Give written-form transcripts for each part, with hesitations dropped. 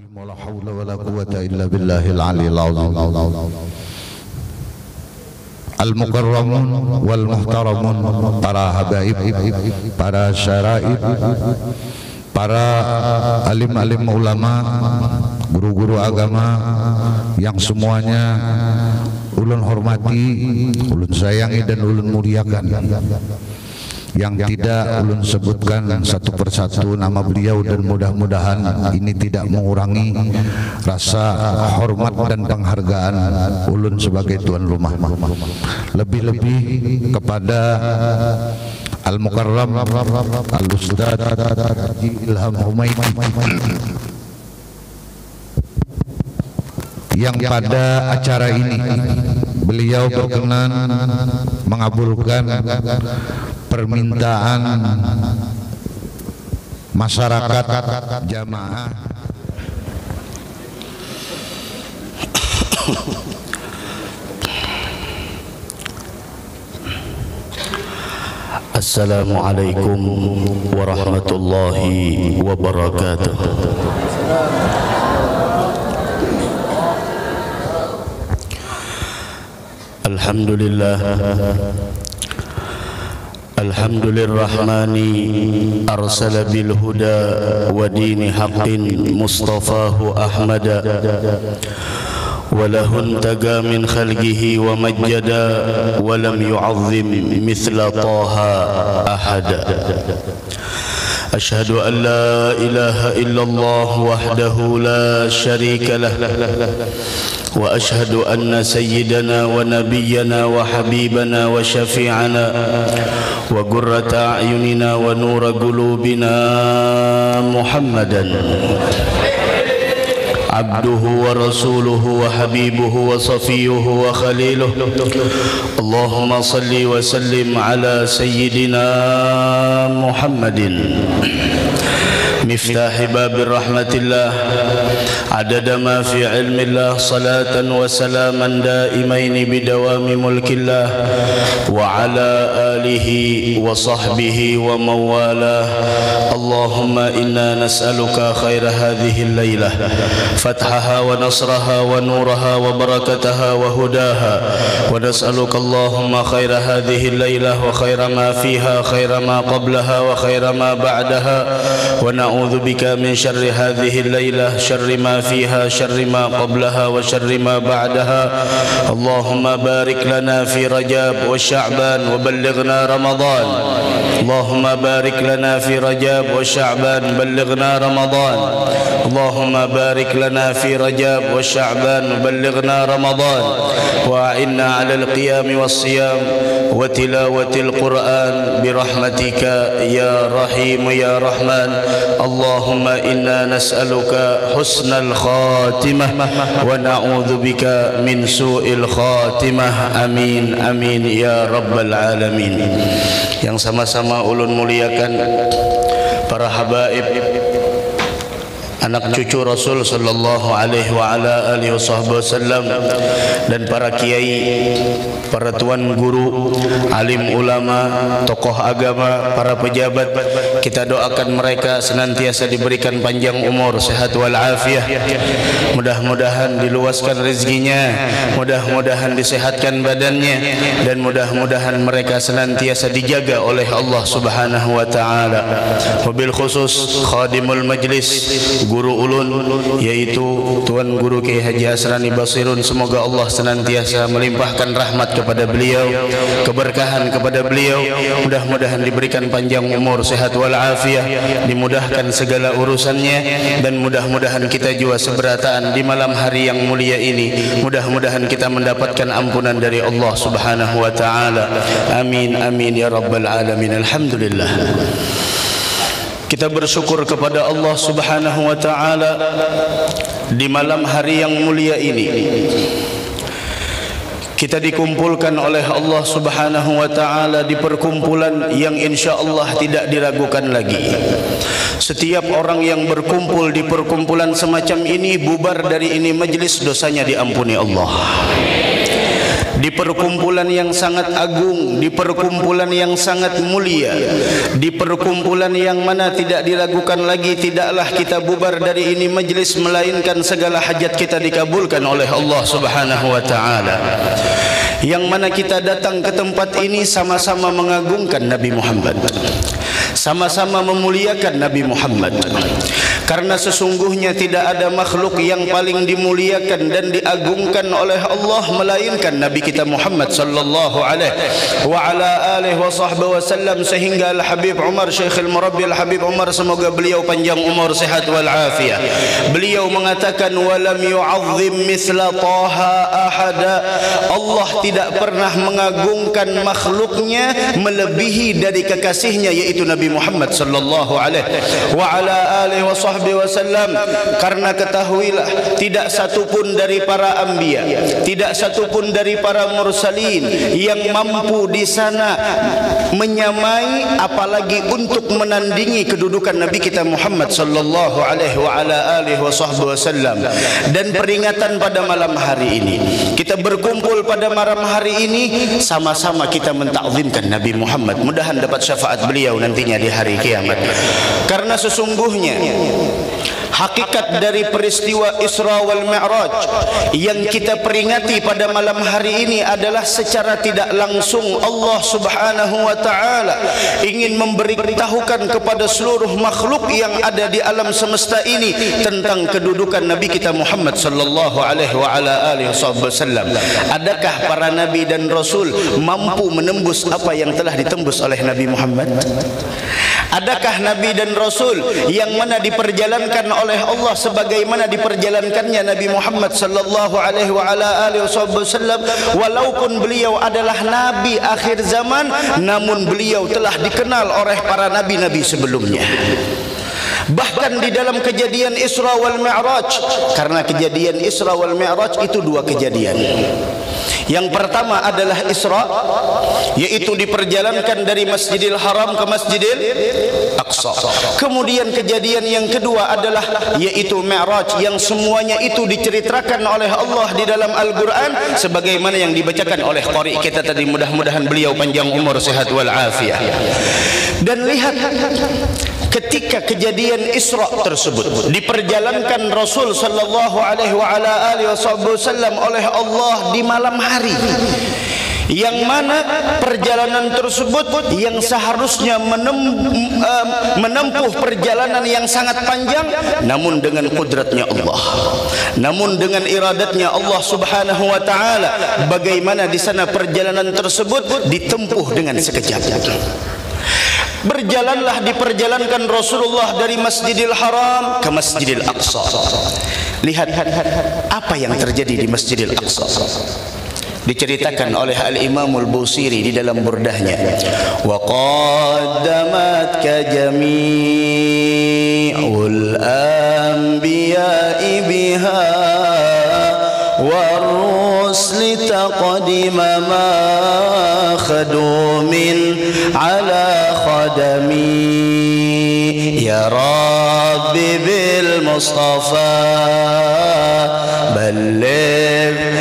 Wala haula wala quwwata illa billahil aliyil azim. Al-mukarramun wal muhtaramun, para habaib, para syaraib, para alim-alim ulama, guru-guru agama yang semuanya ulun hormati, ulun sayangi dan ulun muliakan. Yang tidak ulun sebutkan satu persatu nama beliau, dan mudah-mudahan ini tidak mengurangi rasa hormat dan penghargaan ulun sebagai tuan rumah. Lebih-lebih kepada Al-Mukarram Al-Ustaz Haji Ilham Humaidi yang pada acara ini beliau berkenan mengabulkan permintaan masyarakat jamaah Assalamualaikum warahmatullahi wabarakatuh. Alhamdulillah, alhamdulillahirrahmani arsala bil huda wa dini haqqin mustafahu ahmada wa lahun taga min khalqihi wa majjada wa lam yu'azzim mithla taha ahada. Ashhadu an la ilaha illallah wahdahu la sharika lah wa ashhadu anna sayyidana wa nabiyyana wa habibana wa syafi'ana wa qurrata a'yunina wa nura qulubina Muhammadan abduhu wa rasuluhu wa habibuhu wa safiyuhu wa khaliluh. Allahumma salli wa sallim ala sayyidina Muhammadin miftahi babir rahmatillah adada ma fi ilmillah, salatan wa salaman daimaini bidawami mulkillah wa ala alihi wa sahbihi wa mawalah. Allahumma inna nas'aluka khaira hadhihi al-lailah, fathaha wa nasraha wa nuraha wa barakataha wa hudaha, wa nas'aluka Allahumma khaira hadhihi al-lailah wa khaira ma fiha, khaira ma qablaha wa khaira ma ba'daha, wa na'udzu bika min syarri hadhihi al-lailah, syarri ma fiha, syarri ma qablaha wa syarri ma ba'daha. Allahumma barik lana fi Rajab wa Sya'ban wa ballighna Ramadan. Allahumma barik lana fi Rajab wa Sya'ban ballighna Ramadan. Allahumma barik lana fi Rajab wa Sya'ban ballighna Ramadan wa a'inna 'ala al-qiyam was-siyam wa tilawati al-Qur'an bi rahmatika ya Rahim ya Rahman. Allahumma inna nas'aluka husnal khatimah wa na'udzu bika min su'il khatimah. Amin amin ya rabbal alamin. Yang sama-sama ulun muliakan para habaib, anak cucu Rasul sallallahu alaihi wa ala alihi wasallam, dan para kiai, para tuan guru, alim ulama, tokoh agama, para pejabat, kita doakan mereka senantiasa diberikan panjang umur, sehat wal afiah. Mudah-mudahan diluaskan rezekinya, mudah-mudahan disehatkan badannya, dan mudah-mudahan mereka senantiasa dijaga oleh Allah Subhanahu wa taala. Wabil khusus khadimul majlis, guru ulun, yaitu Tuan Guru Kiai Haji Asrani Basirun, semoga Allah senantiasa melimpahkan rahmat kepada beliau, keberkahan kepada beliau, mudah-mudahan diberikan panjang umur, sehat wal afiah, dimudahkan segala urusannya, dan mudah-mudahan kita juga seberataan di malam hari yang mulia ini, mudah-mudahan kita mendapatkan ampunan dari Allah Subhanahu wa taala. Amin amin ya rabbal alamin. Alhamdulillah, kita bersyukur kepada Allah Subhanahu wa taala di malam hari yang mulia ini. Kita dikumpulkan oleh Allah Subhanahu wa taala di perkumpulan yang insyaallah tidak diragukan lagi. Setiap orang yang berkumpul di perkumpulan semacam ini, bubar dari ini majlis, dosanya diampuni Allah. di perkumpulan yang sangat agung, di perkumpulan yang sangat mulia, di perkumpulan yang mana tidak diragukan lagi tidaklah kita bubar dari ini majlis melainkan segala hajat kita dikabulkan oleh Allah Subhanahu wa taala. Yang mana kita datang ke tempat ini sama-sama mengagungkan Nabi Muhammad, sama-sama memuliakan Nabi Muhammad, karena sesungguhnya tidak ada makhluk yang paling dimuliakan dan diagungkan oleh Allah melainkan Nabi kita Muhammad sallallahu alaihi wa ala alihi wa sahbihi wasallam. Sehingga Al-Habib Umar, Syekhul Murabbi Al-Habib Umar, semoga beliau panjang umur, sehat wal afiah, beliau mengatakan walam yu'azzim misla taha ahada. Allah tidak pernah mengagungkan makhluknya melebihi dari kekasihnya yaitu Nabi Muhammad sallallahu alaihi wa ala alihi wa sahbihi wasallam. Karena ketahuilah tidak satupun dari para anbiya, tidak satupun dari para mursalin yang mampu di sana menyamai apalagi untuk menandingi kedudukan Nabi kita Muhammad sallallahu alaihi wa ala alihi wa sahbihi wasallam. Dan peringatan pada malam hari ini, kita berkumpul pada malam hari ini sama-sama kita mentakzimkan Nabi Muhammad, mudahan dapat syafaat beliau nantinya di hari kiamat. Karena sesungguhnya hakikat dari peristiwa Isra wal Mi'raj yang kita peringati pada malam hari ini adalah secara tidak langsung Allah Subhanahu wa taala ingin memberitahukan kepada seluruh makhluk yang ada di alam semesta ini tentang kedudukan Nabi kita Muhammad sallallahu alaihi wa ala alihi wasallam. Adakah para nabi dan rasul mampu menembus apa yang telah ditembus oleh Nabi Muhammad? Adakah nabi dan rasul yang mana diperjalankan oleh Allah sebagaimana diperjalankannya Nabi Muhammad sallallahu alaihi wa ala alihi wasallam? Walaupun beliau adalah nabi akhir zaman, namun beliau telah dikenal oleh para nabi-nabi sebelumnya. Bahkan di dalam kejadian Isra wal Mi'raj, karena kejadian Isra wal Mi'raj itu dua kejadian. Yang pertama adalah Isra, yaitu diperjalankan dari Masjidil Haram ke Masjidil Aqsa. Kemudian kejadian yang kedua adalah yaitu Mi'raj, yang semuanya itu diceritakan oleh Allah di dalam Al-Quran sebagaimana yang dibacakan oleh qari kita tadi. Mudah-mudahan beliau panjang umur, sehat wal afiah. Dan lihat, ketika kejadian Isra tersebut diperjalankan Rasul sallallahu alaihi wa ala alihi wasallam oleh Allah di malam hari, yang mana perjalanan tersebut yang seharusnya menempuh perjalanan yang sangat panjang, namun dengan kudratnya Allah, namun dengan iradatnya Allah Subhanahu wa taala, bagaimana di sana perjalanan tersebut ditempuh dengan sekejap. Berjalanlah, diperjalankan Rasulullah dari Masjidil Haram ke Masjidil Aqsa. Lihat apa yang terjadi di Masjidil Aqsa. Diceritakan oleh Al-Imamul Busiri di dalam burdahnya, wa qaddamat ka jami'ul anbiya'i biha wa rusli taqdima ma khadu min ala khadami ya Rabbi bil Mustafa balligh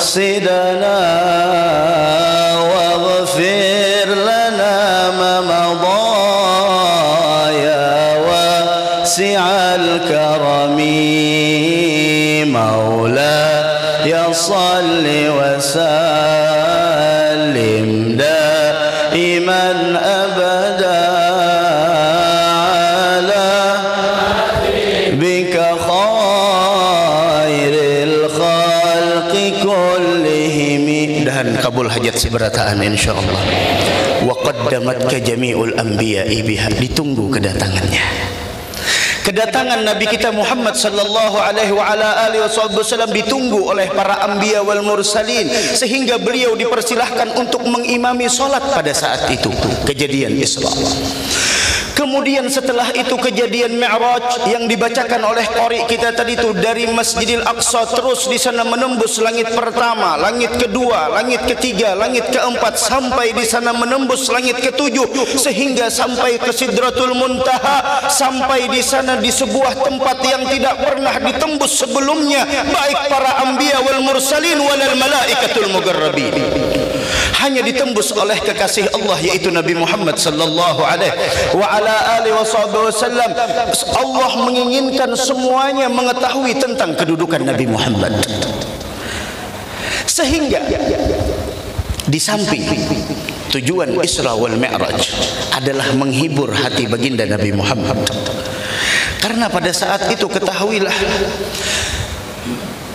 sidana waghfir lana ma madha ya wasi'al karami maula ya salli wa sallim daiman abada ala bika khairil khalqi kullihim. Dan kabul hajat seberataan insyaallah. Wa qaddamat ka jami'ul anbiya'i biha, ditunggu kedatangannya. Kedatangan Nabi kita Muhammad sallallahu alaihi wa ala alihi wasallam ditunggu oleh para anbiya wal mursalin, sehingga beliau dipersilahkan untuk mengimami salat pada saat itu, kejadian Isra. Kemudian setelah itu kejadian Mi'raj yang dibacakan oleh qari kita tadi itu, dari Masjidil Aqsa terus di sana menembus langit pertama, langit kedua, langit ketiga, langit keempat, sampai di sana menembus langit ketujuh, sehingga sampai ke Sidratul Muntaha. Sampai di sana di sebuah tempat yang tidak pernah ditembus sebelumnya, baik para anbiya wal mursalin walal malaikatul muqarrabin. Hanya ditembus oleh kekasih Allah, yaitu Nabi Muhammad sallallahu alaihi wa ala alihi wasallam. Allah menginginkan semuanya mengetahui tentang kedudukan Nabi Muhammad, sehingga di samping tujuan Isra wal Mi'raj adalah menghibur hati baginda Nabi Muhammad. Karena pada saat itu ketahuilah,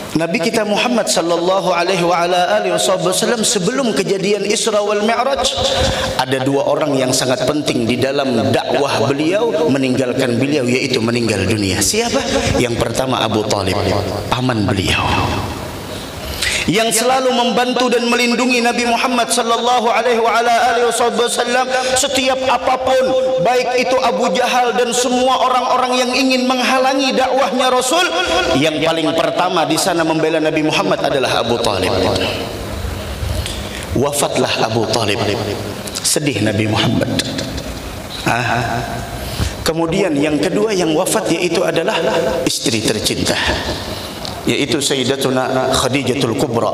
Nabi kita Muhammad sallallahu alaihi wa ala alihi wasallam sebelum kejadian Isra wal Mi'raj, ada dua orang yang sangat penting di dalam dakwah beliau meninggalkan beliau, yaitu meninggal dunia. Siapa? Yang pertama Abu Talib, paman beliau, yang selalu membantu dan melindungi Nabi Muhammad sallallahu alaihi wa ala alihi wasallam setiap apapun, baik itu Abu Jahal dan semua orang-orang yang ingin menghalangi dakwahnya Rasul. Yang paling pertama di sana membela Nabi Muhammad adalah Abu Talib. Wafatlah Abu Talib, sedih Nabi Muhammad. Kemudian yang kedua yang wafat yaitu adalah istri tercinta, yaitu Sayyidatuna Khadijatul Kubra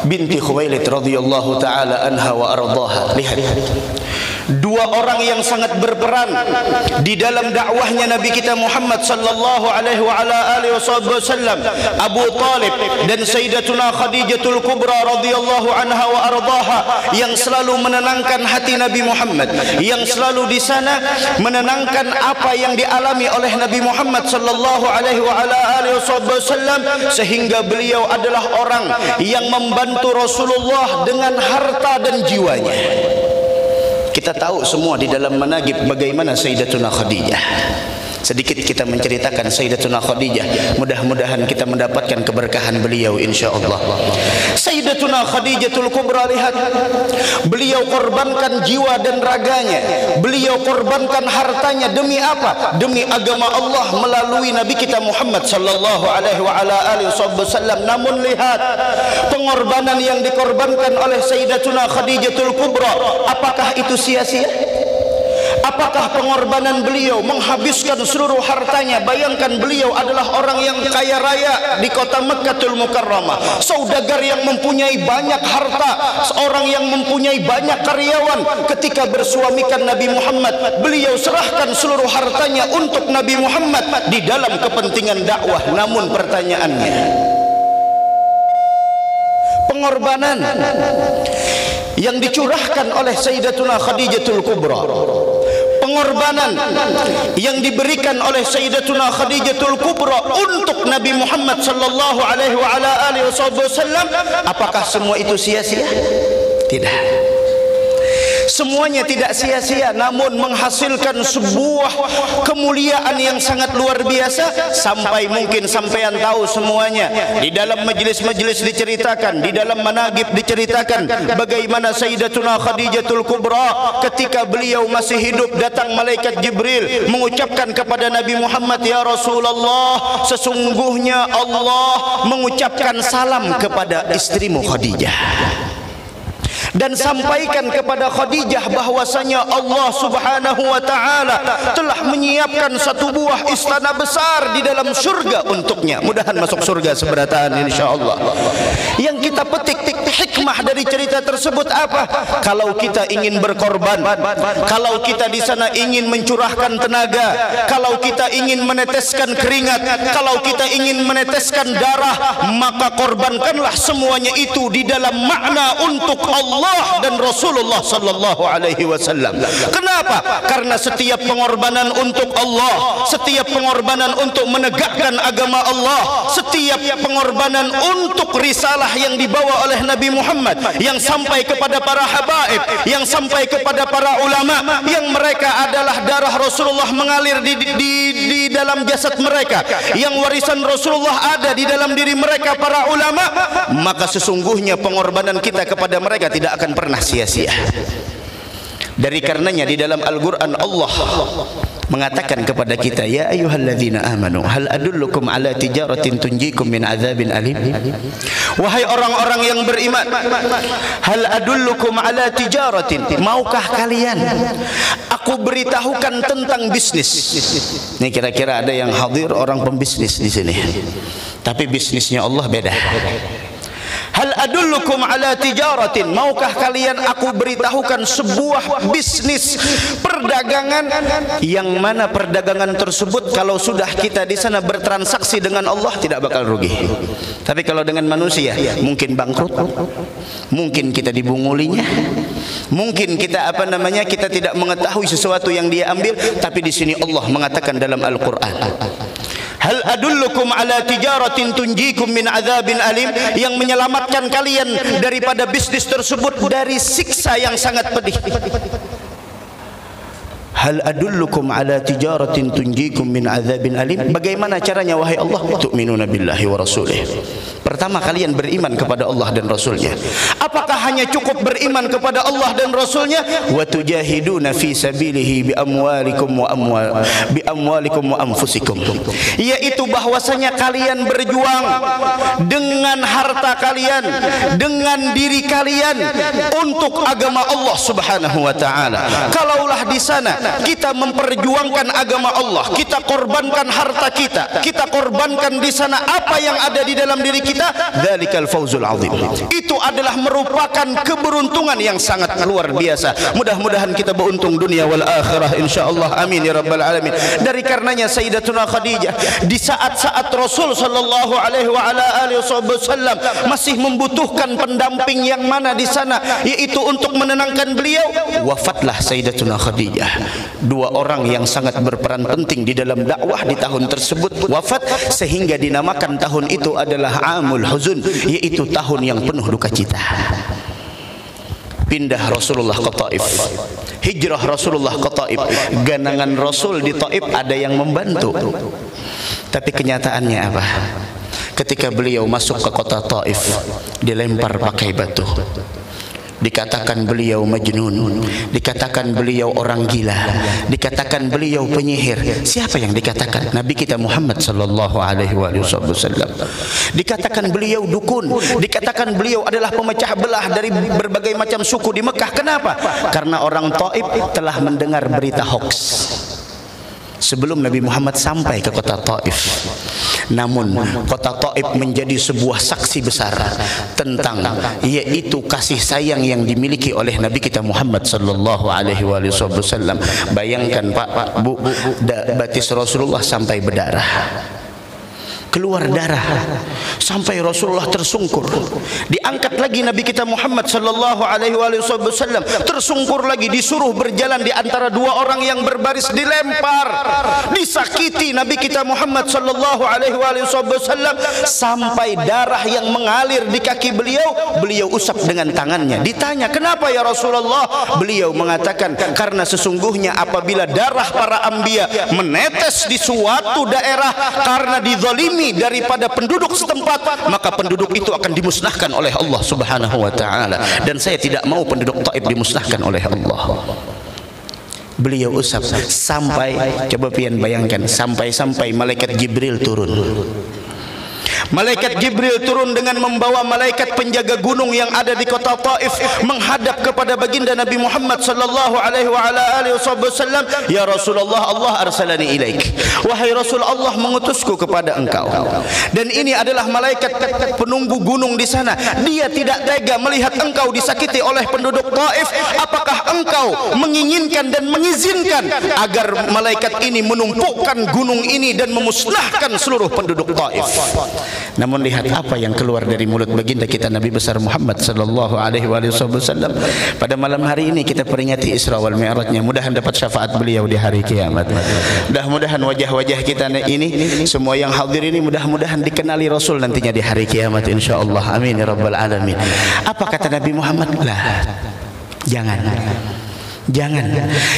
binti Khuwailid radhiyallahu taala anha wa ardhaha. Lihat, dua orang yang sangat berperan di dalam dakwahnya Nabi kita Muhammad sallallahu alaihi wa ala alihi wasallam, Abu Talib dan Sayyidatuna Khadijatul Kubra radhiyallahu anha wa ardhaha, yang selalu menenangkan hati Nabi Muhammad, yang selalu di sana menenangkan apa yang dialami oleh Nabi Muhammad sallallahu alaihi wa ala alihi wasallam, sehingga beliau adalah orang yang membantu Rasulullah dengan harta dan jiwanya. Kita tahu semua di dalam manaqib bagaimana Sayyidatuna Khadijah. Sedikit kita menceritakan Sayyidatuna Khadijah, mudah-mudahan kita mendapatkan keberkahan beliau insyaallah. Sayyidatuna Khadijatul Kubra, lihat, beliau korbankan jiwa dan raganya, beliau korbankan hartanya demi apa? Demi agama Allah melalui Nabi kita Muhammad sallallahu alaihi wa ala alihi wasallam. Namun lihat pengorbanan yang dikorbankan oleh Sayyidatuna Khadijatul Kubra, apakah itu sia-sia? Apakah pengorbanan beliau menghabiskan seluruh hartanya? Bayangkan, beliau adalah orang yang kaya raya di kota Mekkatul Mukarramah, saudagar yang mempunyai banyak harta, seorang yang mempunyai banyak karyawan. Ketika bersuamikan Nabi Muhammad, beliau serahkan seluruh hartanya untuk Nabi Muhammad di dalam kepentingan dakwah. Namun pertanyaannya, pengorbanan yang dicurahkan oleh Sayyidatuna Khadijatul Kubra, pengorbanan yang diberikan oleh Sayyidatuna Khadijatul Kubra untuk Nabi Muhammad sallallahu alaihi wa ala alihi wasallam, apakah semua itu sia-sia? Tidak. Semuanya tidak sia-sia, namun menghasilkan sebuah kemuliaan yang sangat luar biasa. Sampai mungkin sampean tahu semuanya, di dalam majlis-majlis diceritakan, di dalam manaqib diceritakan bagaimana Sayyidatuna Khadijatul Kubra ketika beliau masih hidup, datang malaikat Jibril mengucapkan kepada Nabi Muhammad, ya Rasulullah, sesungguhnya Allah mengucapkan salam kepada istrimu Khadijah, dan sampaikan kepada Khadijah bahwasanya Allah Subhanahu wa taala telah menyiapkan satu buah istana besar di dalam surga untuknya. Mudahan masuk surga seberataan insyaallah. Yang kita petik hikmah dari cerita tersebut apa? Kalau kita ingin berkorban, kalau kita di sana ingin mencurahkan tenaga, kalau kita ingin meneteskan keringat, kalau kita ingin meneteskan darah, maka korbankanlah semuanya itu di dalam makna untuk Allah dan Rasulullah sallallahu alaihi wasallam. Kenapa? Karena setiap pengorbanan untuk Allah, setiap pengorbanan untuk menegakkan agama Allah, setiap pengorbanan untuk risalah yang dibawa oleh Nabi Muhammad, yang sampai kepada para habaib, yang sampai kepada para ulama, yang mereka adalah darah Rasulullah mengalir di dalam jasad mereka, yang warisan Rasulullah ada di dalam diri mereka para ulama, maka sesungguhnya pengorbanan kita kepada mereka tidak akan pernah sia-sia. Dari karenanya di dalam Al-Quran Allah mengatakan kepada kita, ya ayyuhalladzina amanu hal adullukum ala tijaratin tunjikum min adzabin alim. Wahai orang-orang yang beriman, hal adullukum ala tijaratin, maukah kalian aku beritahukan tentang bisnis. Ini kira-kira ada yang hadir orang pembisnis di sini, tapi bisnisnya Allah beda. Hal adullukum ala tijaratin, maukah kalian aku beritahukan sebuah bisnis perdagangan yang mana perdagangan tersebut kalau sudah kita di sana bertransaksi dengan Allah tidak bakal rugi. Tapi kalau dengan manusia mungkin bangkrut, mungkin kita dibungulinya, mungkin kita kita tidak mengetahui sesuatu yang dia ambil. Tapi di sini Allah mengatakan dalam Al-Quran, hal adullukum ala tijaratin tunjikum min adzabin alim, yang menyelamatkan kalian daripada bisnis tersebut dari siksa yang sangat pedih. Hal adullukum ala tijaratin tunjikum min adzabin alim. Bagaimana caranya wahai Allah? Tu'minuna billahi wa rasulih. Pertama, kalian beriman kepada Allah dan Rasulnya. Apakah hanya cukup beriman kepada Allah dan Rasulnya? Wa tujahiduna fi sabilihi bi amwalikum wa anfusikum. Yaitu bahwasanya kalian berjuang dengan harta kalian, dengan diri kalian untuk agama Allah Subhanahu wa taala. Kalaulah di sana kita memperjuangkan agama Allah, kita korbankan harta kita, kita korbankan di sana apa yang ada di dalam diri kita, dzalikal fauzul azim. Itu adalah merupakan keberuntungan yang sangat luar biasa. Mudah-mudahan kita beruntung dunia wal akhirah insyaallah, amin ya rabbal alamin. Dari karenanya Sayyidatuna Khadijah di saat-saat Rasul sallallahu alaihi wa ala alihi wasallam masih membutuhkan pendamping yang mana di sana, yaitu untuk menenangkan beliau, wafatlah Sayyidatuna Khadijah. Dua orang yang sangat berperan penting di dalam dakwah di tahun tersebut wafat, sehingga dinamakan tahun itu adalah Amul Huzun, yaitu tahun yang penuh duka cita. Pindah Rasulullah ke Taif, hijrah Rasulullah ke Taif, ganangan Rasul di Taif ada yang membantu. Tapi kenyataannya apa? Ketika beliau masuk ke kota Taif, dilempar pakai batu, dikatakan beliau majnun, dikatakan beliau orang gila, dikatakan beliau penyihir. Siapa yang dikatakan? Nabi kita Muhammad sallallahu alaihi wasallam. Dikatakan beliau dukun, dikatakan beliau adalah pemecah belah dari berbagai macam suku di Mekah. Kenapa? Karena orang Taif telah mendengar berita hoax sebelum Nabi Muhammad sampai ke kota Taif. Namun kota Taif menjadi sebuah saksi besar tentang yaitu kasih sayang yang dimiliki oleh Nabi kita Muhammad sallallahu alaihi wasallam. Bayangkan Pak, Bu, batis Rasulullah sampai berdarah, keluar darah sampai Rasulullah tersungkur. Diangkat lagi Nabi kita Muhammad sallallahu alaihi wasallam, tersungkur lagi, disuruh berjalan di antara dua orang yang berbaris, dilempar, disakiti Nabi kita Muhammad sallallahu alaihi wasallam sampai darah yang mengalir di kaki beliau, beliau usap dengan tangannya. Ditanya, "Kenapa ya Rasulullah?" Beliau mengatakan, "Karena sesungguhnya apabila darah para anbiya menetes di suatu daerah karena dizalimi daripada penduduk setempat, maka penduduk itu akan dimusnahkan oleh Allah Subhanahu wa taala, dan saya tidak mau penduduk Taif dimusnahkan oleh Allah." Beliau usap sampai, coba pian bayangkan, sampai malaikat Jibril turun. Malaikat Jibril turun dengan membawa malaikat penjaga gunung yang ada di kota Taif menghadap kepada baginda Nabi Muhammad sallallahu alaihi wasallam. "Ya Rasulullah, Allah arsalani ilaik." Wahai Rasul, Allah mengutusku kepada engkau. Dan ini adalah malaikat penunggu gunung di sana. Dia tidak tega melihat engkau disakiti oleh penduduk Taif. Apakah engkau menginginkan dan mengizinkan agar malaikat ini menumpukan gunung ini dan memusnahkan seluruh penduduk Taif? Namun lihat apa yang keluar dari mulut baginda kita Nabi besar Muhammad sallallahu alaihi wasallam. Pada malam hari ini kita peringati Isra wal Mi'rajnya. Mudah-mudahan dapat syafaat beliau di hari kiamat. Mudah-mudahan wajah-wajah kita ini, semua yang hadir ini, mudah-mudahan dikenali Rasul nantinya di hari kiamat insyaallah. Amin ya rabbal alamin. Apa kata Nabi Muhammad? Lah, jangan.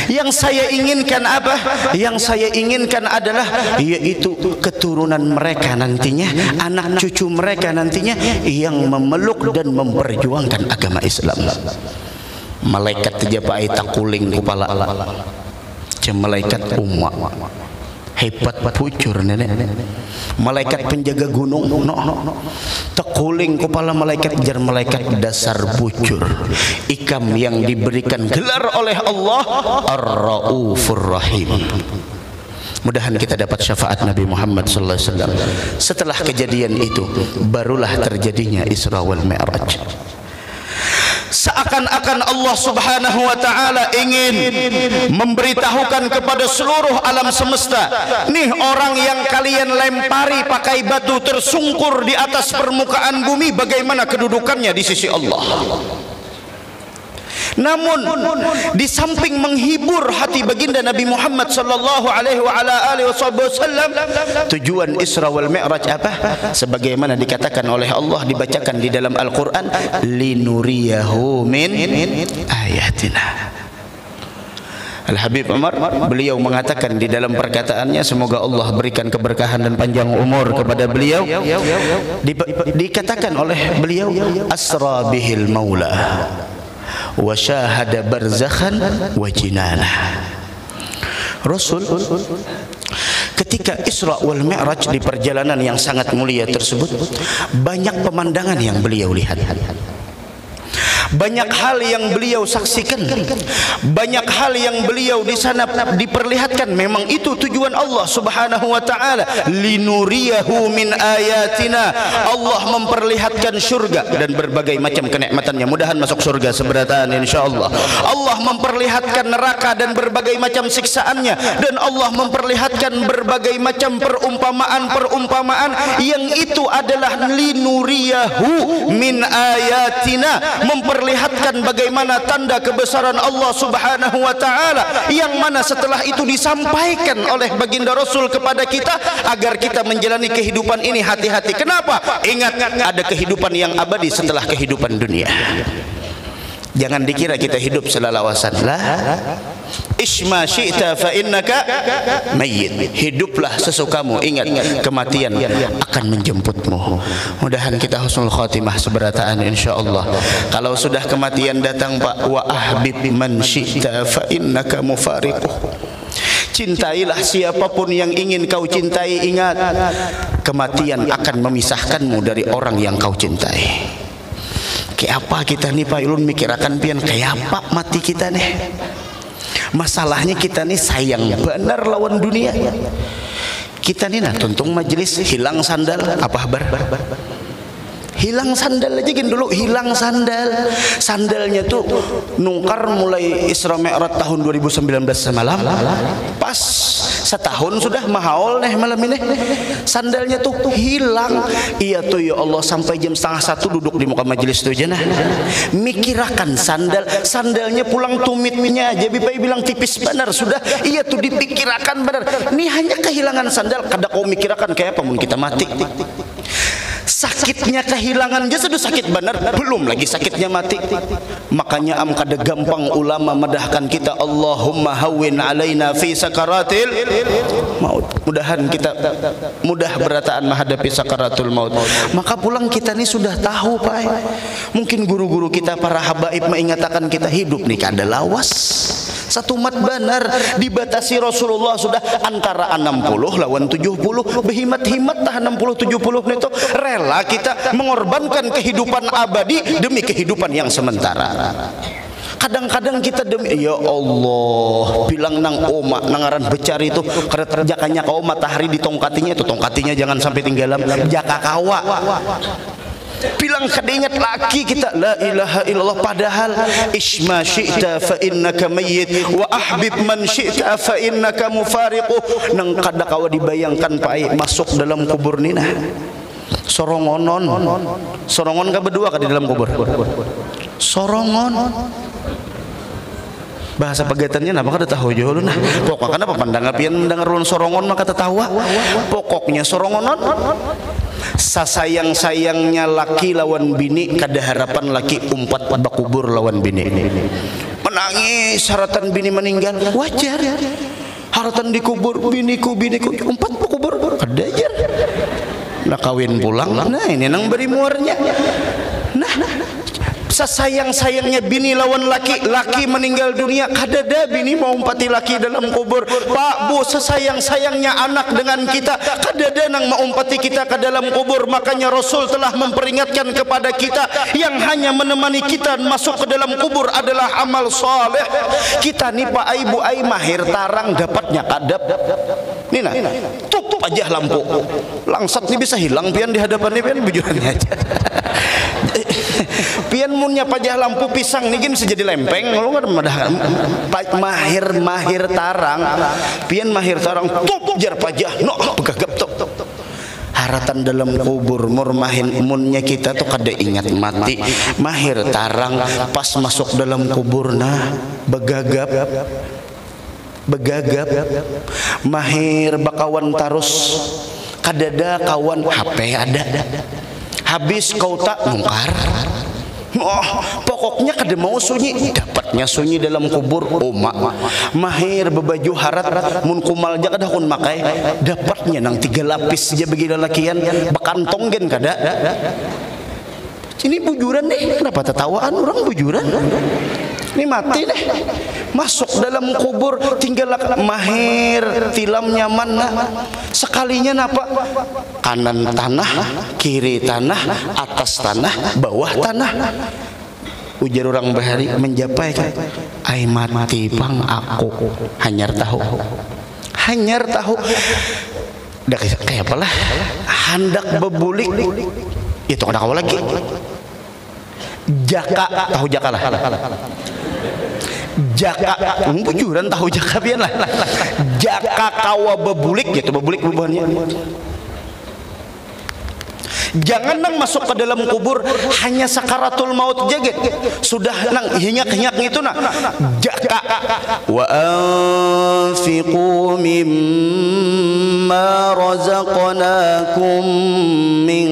Yang saya inginkan apa? Yang saya inginkan adalah yaitu keturunan mereka nantinya, anak cucu mereka nantinya yang memeluk dan memperjuangkan agama Islam. malaikat aja pak aita kuling kepala cem malaikat umma hebat pucur nenek malaikat penjaga gunung tekuling kepala malaikat jar malaikat dasar pucur ikam yang diberikan gelar oleh Allah Ar-Raufur Rahim. Mudahan kita dapat syafaat Nabi Muhammad sallallahu alaihi wasallam. Setelah kejadian itu barulah terjadinya Isra wal Mi'raj. Seakan-akan Allah Subhanahu wa taala ingin memberitahukan kepada seluruh alam semesta, nih orang yang kalian lempari pakai batu tersungkur di atas permukaan bumi, bagaimana kedudukannya di sisi Allah. Namun di samping menghibur hati baginda Nabi Muhammad sallallahu alaihi wasallam, tujuan Isra wal Mi'raj apa? Sebagaimana dikatakan oleh Allah, dibacakan di dalam Al-Qur'an, linuriyahu min ayatina. Al-Habib Umar beliau mengatakan di dalam perkataannya, semoga Allah berikan keberkahan dan panjang umur kepada beliau, dikatakan oleh beliau, asra bihil maula wa syahada barzakhan wa jinanah. Rasul ketika Isra wal Mi'raj di perjalanan yang sangat mulia tersebut, banyak pemandangan yang beliau lihat, banyak hal yang beliau saksikan, banyak hal yang beliau di sana diperlihatkan. Memang itu tujuan Allah Subhanahu wa taala, linuriyahu min ayatina. Allah memperlihatkan surga dan berbagai macam kenikmatannya. Mudahan masuk surga seberataan insyaallah. Allah memperlihatkan neraka dan berbagai macam siksaannya, dan Allah memperlihatkan berbagai macam perumpamaan yang itu adalah linuriyahu min ayatina, memperlihatkan bagaimana tanda kebesaran Allah Subhanahu wa taala, yang mana setelah itu disampaikan oleh baginda Rasul kepada kita agar kita menjalani kehidupan ini hati-hati. Kenapa? Ingat, ada kehidupan yang abadi setelah kehidupan dunia. Jangan dikira kita hidup selalawasan. Lah, isma syi'ta fa innaka mayyit. Hiduplah sesukamu, ingat kematian akan menjemputmu. Mudahan kita husnul khatimah seberataan insyaallah. Kalau sudah kematian datang Pak, wa ahbib man syi'ta fa innaka mufariquh. Cintailah siapapun yang ingin kau cintai. Ingat, kematian akan memisahkanmu dari orang yang kau cintai. Kayak apa kita nih Pak Ilun mikirakan pian, kayak apa mati kita nih. Masalahnya kita nih sayang benar lawan dunia. Kita nih nah tuntung majelis hilang sandal apa kabar? Hilang sandal aja gini dulu, hilang sandal. Sandalnya tuh nungkar mulai Isra Mi'raj tahun 2019 semalam. Pas setahun sudah mahaul nih malam ini. Sandalnya tuh hilang. Iya tuh ya Allah, sampai jam 12:30 duduk di muka majelis tuh aja nah. Mikirakan sandalnya pulang tumitnya aja. Bipai bilang tipis benar sudah. Iya tuh dipikirakan benar. Ini hanya kehilangan sandal. Kada kau mikirakan kayak apa mun kita mati. Sakitnya kehilangan aja sudah sakit benar, belum lagi sakitnya mati. Makanya kada gampang ulama madahkan kita, Allahumma hawwin alaina fi sakaratil maut. Mudahan kita mudah berataan menghadapi sakaratul maut. Maka pulang kita nih sudah tahu Pak. Mungkin guru-guru kita para habaib mengatakan kita hidup nih kada lawas. Satu mat benar dibatasi Rasulullah sudah antara 60 lawan 70. Behimat-himat tah 60 70 itu rela kita mengorbankan kehidupan abadi demi kehidupan yang sementara. Kadang-kadang kita demi ya Allah bilang nang oma nangaran becari itu kada terjakanya ka oma tahari di tongkatinya itu, tongkatinya jangan sampai tinggalan jaka kawa. Bilang kadingat lagi kita la ilaha illallah, padahal isma syi'ta fa innaka mayyit wa ahbib man syi'ta fa innaka mufariquh. Nang kada kawa dibayangkan Pak masuk dalam kubur nina sorongonon ka berdua ka di dalam kubur sorongon. Bahasa pegatannya apa kada tahu jo lu nah. Pokoknya apa pandangan pian mendengar ulun sorongon maka tahu. Pokoknya sorongonon. Sasayang-sayangnya laki lawan bini, kada harapan laki umpat bakubur lawan bini. Menangis haratan bini meninggal, wajar. Haratan dikubur biniku umpat bakubur, kada ajar. Nah kawin pulang, nah ini nang beri muarnya. Nah sesayang-sayangnya bini lawan laki, laki meninggal dunia kadada bini mau umpati laki dalam kubur. Pak Bu, sesayang-sayangnya anak dengan kita kadada nang mau umpati kita ke dalam kubur. Makanya Rasul telah memperingatkan kepada kita, yang hanya menemani kita masuk ke dalam kubur adalah amal soleh. Kita nih Pak Ibu ai mahir tarang dapatnya kadap. Nih nah, tutup aja lampu. Langsat nih bisa hilang pian di hadapan nih pian bujurannya aja. Pian munnya pajah lampu pisang nih bisa jadi lempeng. Kalau nggak mahir tarang, pian mahir tarang tutup jar pajah. No, begagap tuh. Haratan dalam kubur murmahin munnya kita tuh kada ingat mati. Mahir tarang pas masuk dalam kubur nah begagap mahir bakawan tarus kadada kawan HP ada habis kau tak nungkar. Oh, pokoknya kada mau sunyi, dapatnya sunyi dalam kubur. Mahir bebaju harat mun kumal aja kada kun makai, dapatnya nang 3 lapis aja begini lakian bekantong gen kada. Ini bujuran nih, kenapa tertawaan orang bujuran? Ini mati deh, masuk dalam kubur tinggal mahir tilam nyaman sekalinya napa kanan tanah kiri tanah atas tanah bawah tanah. Ujar orang bahari menjapai kan ai mati pang aku hanyar tahu dah kayak apalah hendak bebulik itu ada kau lagi jaka tahu jaka lah jaka bujuran tahu jaka pian lah jaka kawa bebulik gitu bebulik bebannya. Jangan nang masuk ke dalam kubur hanya sakaratul maut jaget sudah nang hinyak-hinyak itu nah jaka wa anfiqu mimma razaqnakum min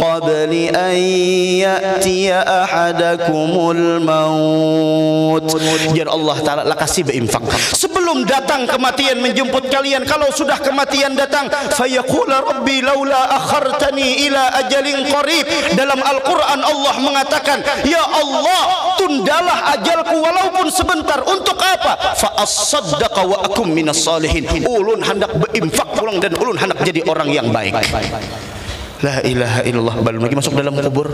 qabli an ya'tiya ahadakumul maut. Jar Allah taala la kasih berinfak sebelum datang kematian menjemput kalian. Kalau sudah kematian datang fayaqula rabbi laula akhartani ila ajalin qarib. Dalam Al-Quran Allah mengatakan, ya Allah tundalah ajalku walaupun sebentar. Untuk apa? Fa as-saddaqa wa akum minas salihin. Ulun hendak berinfak pulang dan ulun hendak jadi orang yang baik. La ilaha illallah. Balum lagi masuk dalam kubur,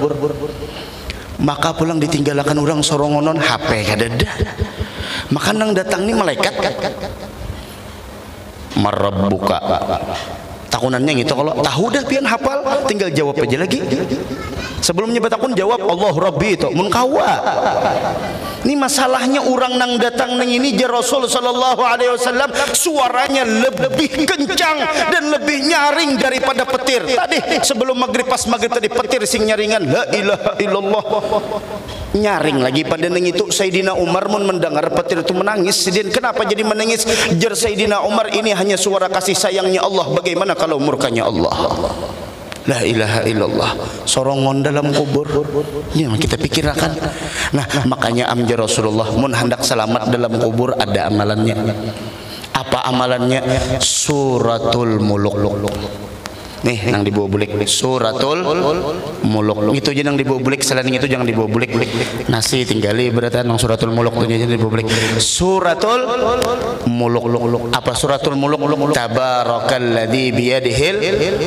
maka pulang ditinggalkan orang sorongonon HP kadada. Maka nang datang nih malaikat marabbuka takunannya gitu. Kalau tahu dah pian hafal tinggal jawab aja lagi. Sebelumnya batakun jawab Allah Rabbi itu mun kawa. Ini masalahnya orang nang datang nang ini jar Rasul sallallahu alaihi wasallam suaranya lebih kencang dan lebih nyaring daripada petir. Tadi sebelum maghrib pas maghrib tadi petir sing nyaringan la ilaha illallah. Nyaring lagi pada nang itu Sayyidina Umar mun mendengar petir itu menangis. Sidin kenapa jadi menangis? Jar Sayyidina Umar ini hanya suara kasih sayangnya Allah. Bagaimana kalau murkanya Allah? La ilaha illallah. Sorongon dalam kubur yang kita pikirkan. Nah makanya amjar Rasulullah mun hendak selamat dalam kubur ada amalannya. Apa amalannya? Suratul Muluk. Nih yang dibawa bulik Suratul Muluk itu aja yang dibawa bulik. Selain itu jangan dibawa bulik. Nasi tinggali berarti nang Suratul Muluk itu aja dibawa bulik. Suratul Muluk. Apa Suratul Muluk? Tabarakalladzi biyadihil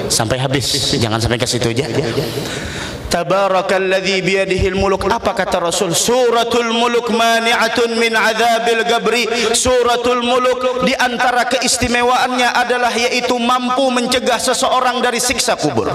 sampai habis. Jangan sampai ke situ aja. Tabarakalladzi biyadihil muluk. Apa kata Rasul? Suratul Muluk mani'atun min adzabil gabri. Suratul Muluk di antara keistimewaannya adalah yaitu mampu mencegah seseorang dari siksa kubur.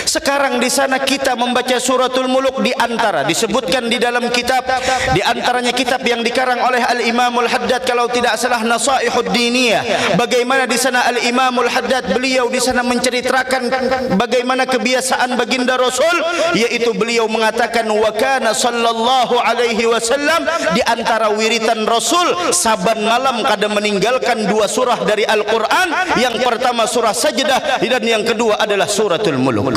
Sekarang di sana kita membaca Suratul Muluk di antara disebutkan di dalam kitab, di antaranya kitab yang dikarang oleh Al-Imamul Haddad kalau tidak salah Nasaihud Diniyah. Bagaimana di sana Al-Imamul Haddad beliau di sana menceritakan bagaimana kebiasaan baginda Rasul, yaitu beliau mengatakan wa kana sallallahu alaihi wasallam di antara wiritan Rasul saban malam kada meninggalkan 2 surah dari Al-Qur'an. Yang pertama surah Sajdah dan yang kedua adalah Suratul Muluk.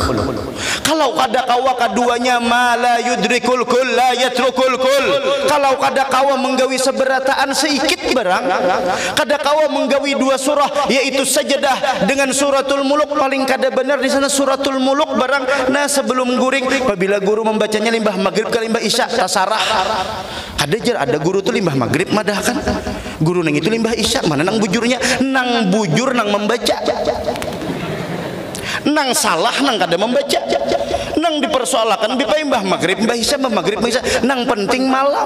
Kalau kada kawa keduanya ma la yudrikul kull la yatrukul kull. Kalau kada kawa menggawi seberataan sedikit barang, kada kawa menggawi 2 surah yaitu Sajdah dengan Suratul Muluk paling kada benar di sana Suratul Muluk barang. Nah sebelum guru guring apabila guru membacanya limbah maghrib ke limbah isya tasarah. Ada guru tuh limbah maghrib madah kan. Guru nang itu limbah isya mana nang bujurnya, nang bujur nang membaca. Nang salah nang kada membaca. Nang dipersoalkan bipai mbah maghrib mbah isya nang penting malam.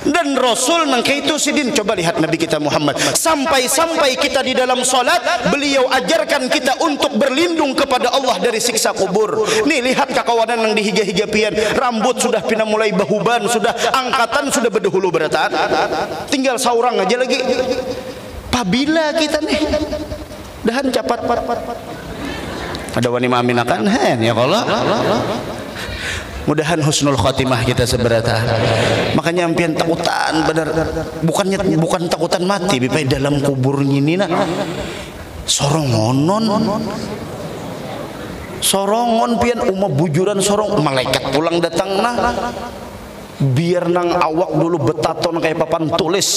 Dan Rasul nang kaitu sidin. Coba lihat Nabi kita Muhammad sampai kita di dalam salat beliau ajarkan kita untuk berlindung kepada Allah dari siksa kubur. Nih lihat kakawanan nang dihiga-higa pian, rambut sudah pina mulai bahuban, sudah angkatan sudah berdahulu beratan, tinggal saurang aja lagi. Pabila kita nih dahan capat ada wani maaminakan ya kalau mudahan husnul khotimah kita seberata. Makanya ampian takutan benar, bukan takutan mati bipai dalam kubur ini nah sorongon pian umah bujuran sorong malaikat pulang datang nah biar nang awak dulu betaton kayak papan tulis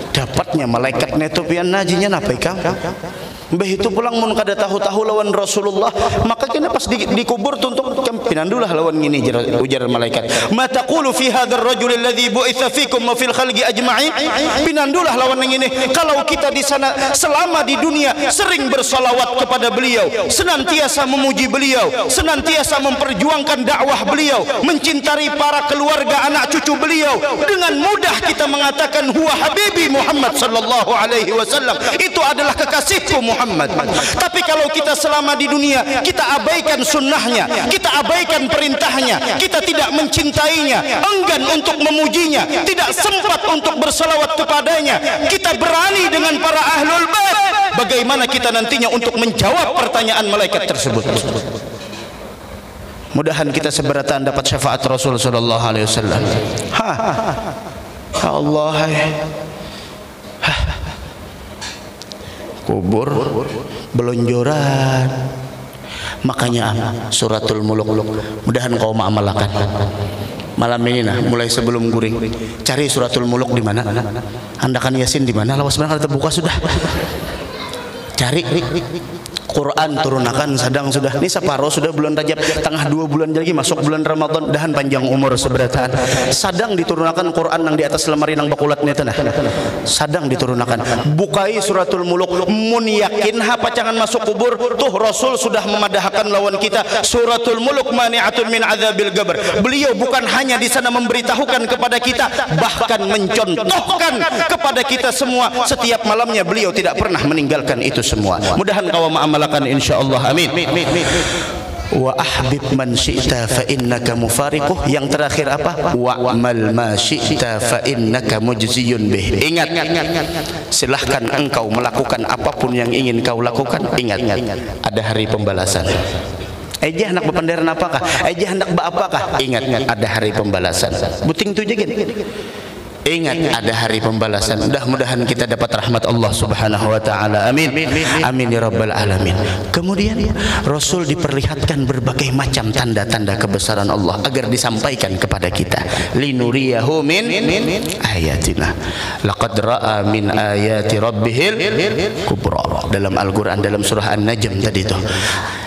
dapatnya malaikatnya itu pian najinya napa ikam mbah itu pulang mun kada tahu-tahu lawan Rasulullah, maka kena pas dikubur tuntuk pinandulah lawan ngini ujar malaikat. Ma taqulu fi hadzal rajul alladhi bu'itsa fikum wa fil khalqi ajma'in? Pinandulah lawan ngini. Kalau kita di sana selama di dunia sering bersalawat kepada beliau, senantiasa memuji beliau, senantiasa memperjuangkan dakwah beliau, mencintai para keluarga anak cucu beliau, dengan mudah kita mengatakan huwa habibi Muhammad sallallahu alaihi wasallam. Itu adalah kekasihku Muhammad. Tapi kalau kita selama di dunia kita abaikan sunnahnya, kita abaikan perintahnya, kita tidak mencintainya, enggan untuk memujinya, tidak sempat untuk bersalawat kepadanya, kita berani dengan para ahlul bait, bagaimana kita nantinya untuk menjawab pertanyaan malaikat tersebut? Mudahan kita seberatan dapat syafaat Rasul sallallahu alaihi wasallam. Ya Allah, kubur belonjoran. Makanya suratul muluk mudahan kau mengamalkan malam ini nah, mulai sebelum guring cari suratul muluk di mana, andakan yasin di mana, lawas mana terbuka sudah cari Quran turunakan sadang sudah ini separuh sudah bulan Rajab, tengah 2 bulan lagi masuk bulan Ramadan, dahan panjang umur seberataan sadang diturunkan Quran yang di atas lemari nang bakulatnya tanah sadang diturunkan. Bukai suratul muluk mun yakin apa jangan masuk kubur tuh Rasul sudah memadahkan lawan kita. Suratul muluk mani'atun min adzabil qabr. Beliau bukan hanya di sana memberitahukan kepada kita, bahkan mencontohkan kepada kita semua. Setiap malamnya beliau tidak pernah meninggalkan itu semua. Mudahan kau ma'amalakan insyaallah, amin. Wa ahbib man syi'ta fa innaka mufariquh. Yang terakhir apa? Wa'mal ma syi'ta fa innaka mujziyun bih. Ingat, silahkan engkau melakukan apapun yang ingin kau lakukan. Ingat, ada hari pembalasan. Aja hendak bependeran apakah? Aja hendak apakah? Ingat, ada hari pembalasan. Buting tu je. Ingat ada hari pembalasan. Mudah-mudahan kita dapat rahmat Allah Subhanahu wa taala. Amin. Amin ya rabbal alamin. Kemudian Rasul diperlihatkan berbagai macam tanda-tanda kebesaran Allah agar disampaikan kepada kita. Linuriyahu min ayatina. Laqad ra'a min ayati rabbihil kubra. Dalam Al-Qur'an dalam surah An-Najm tadi itu.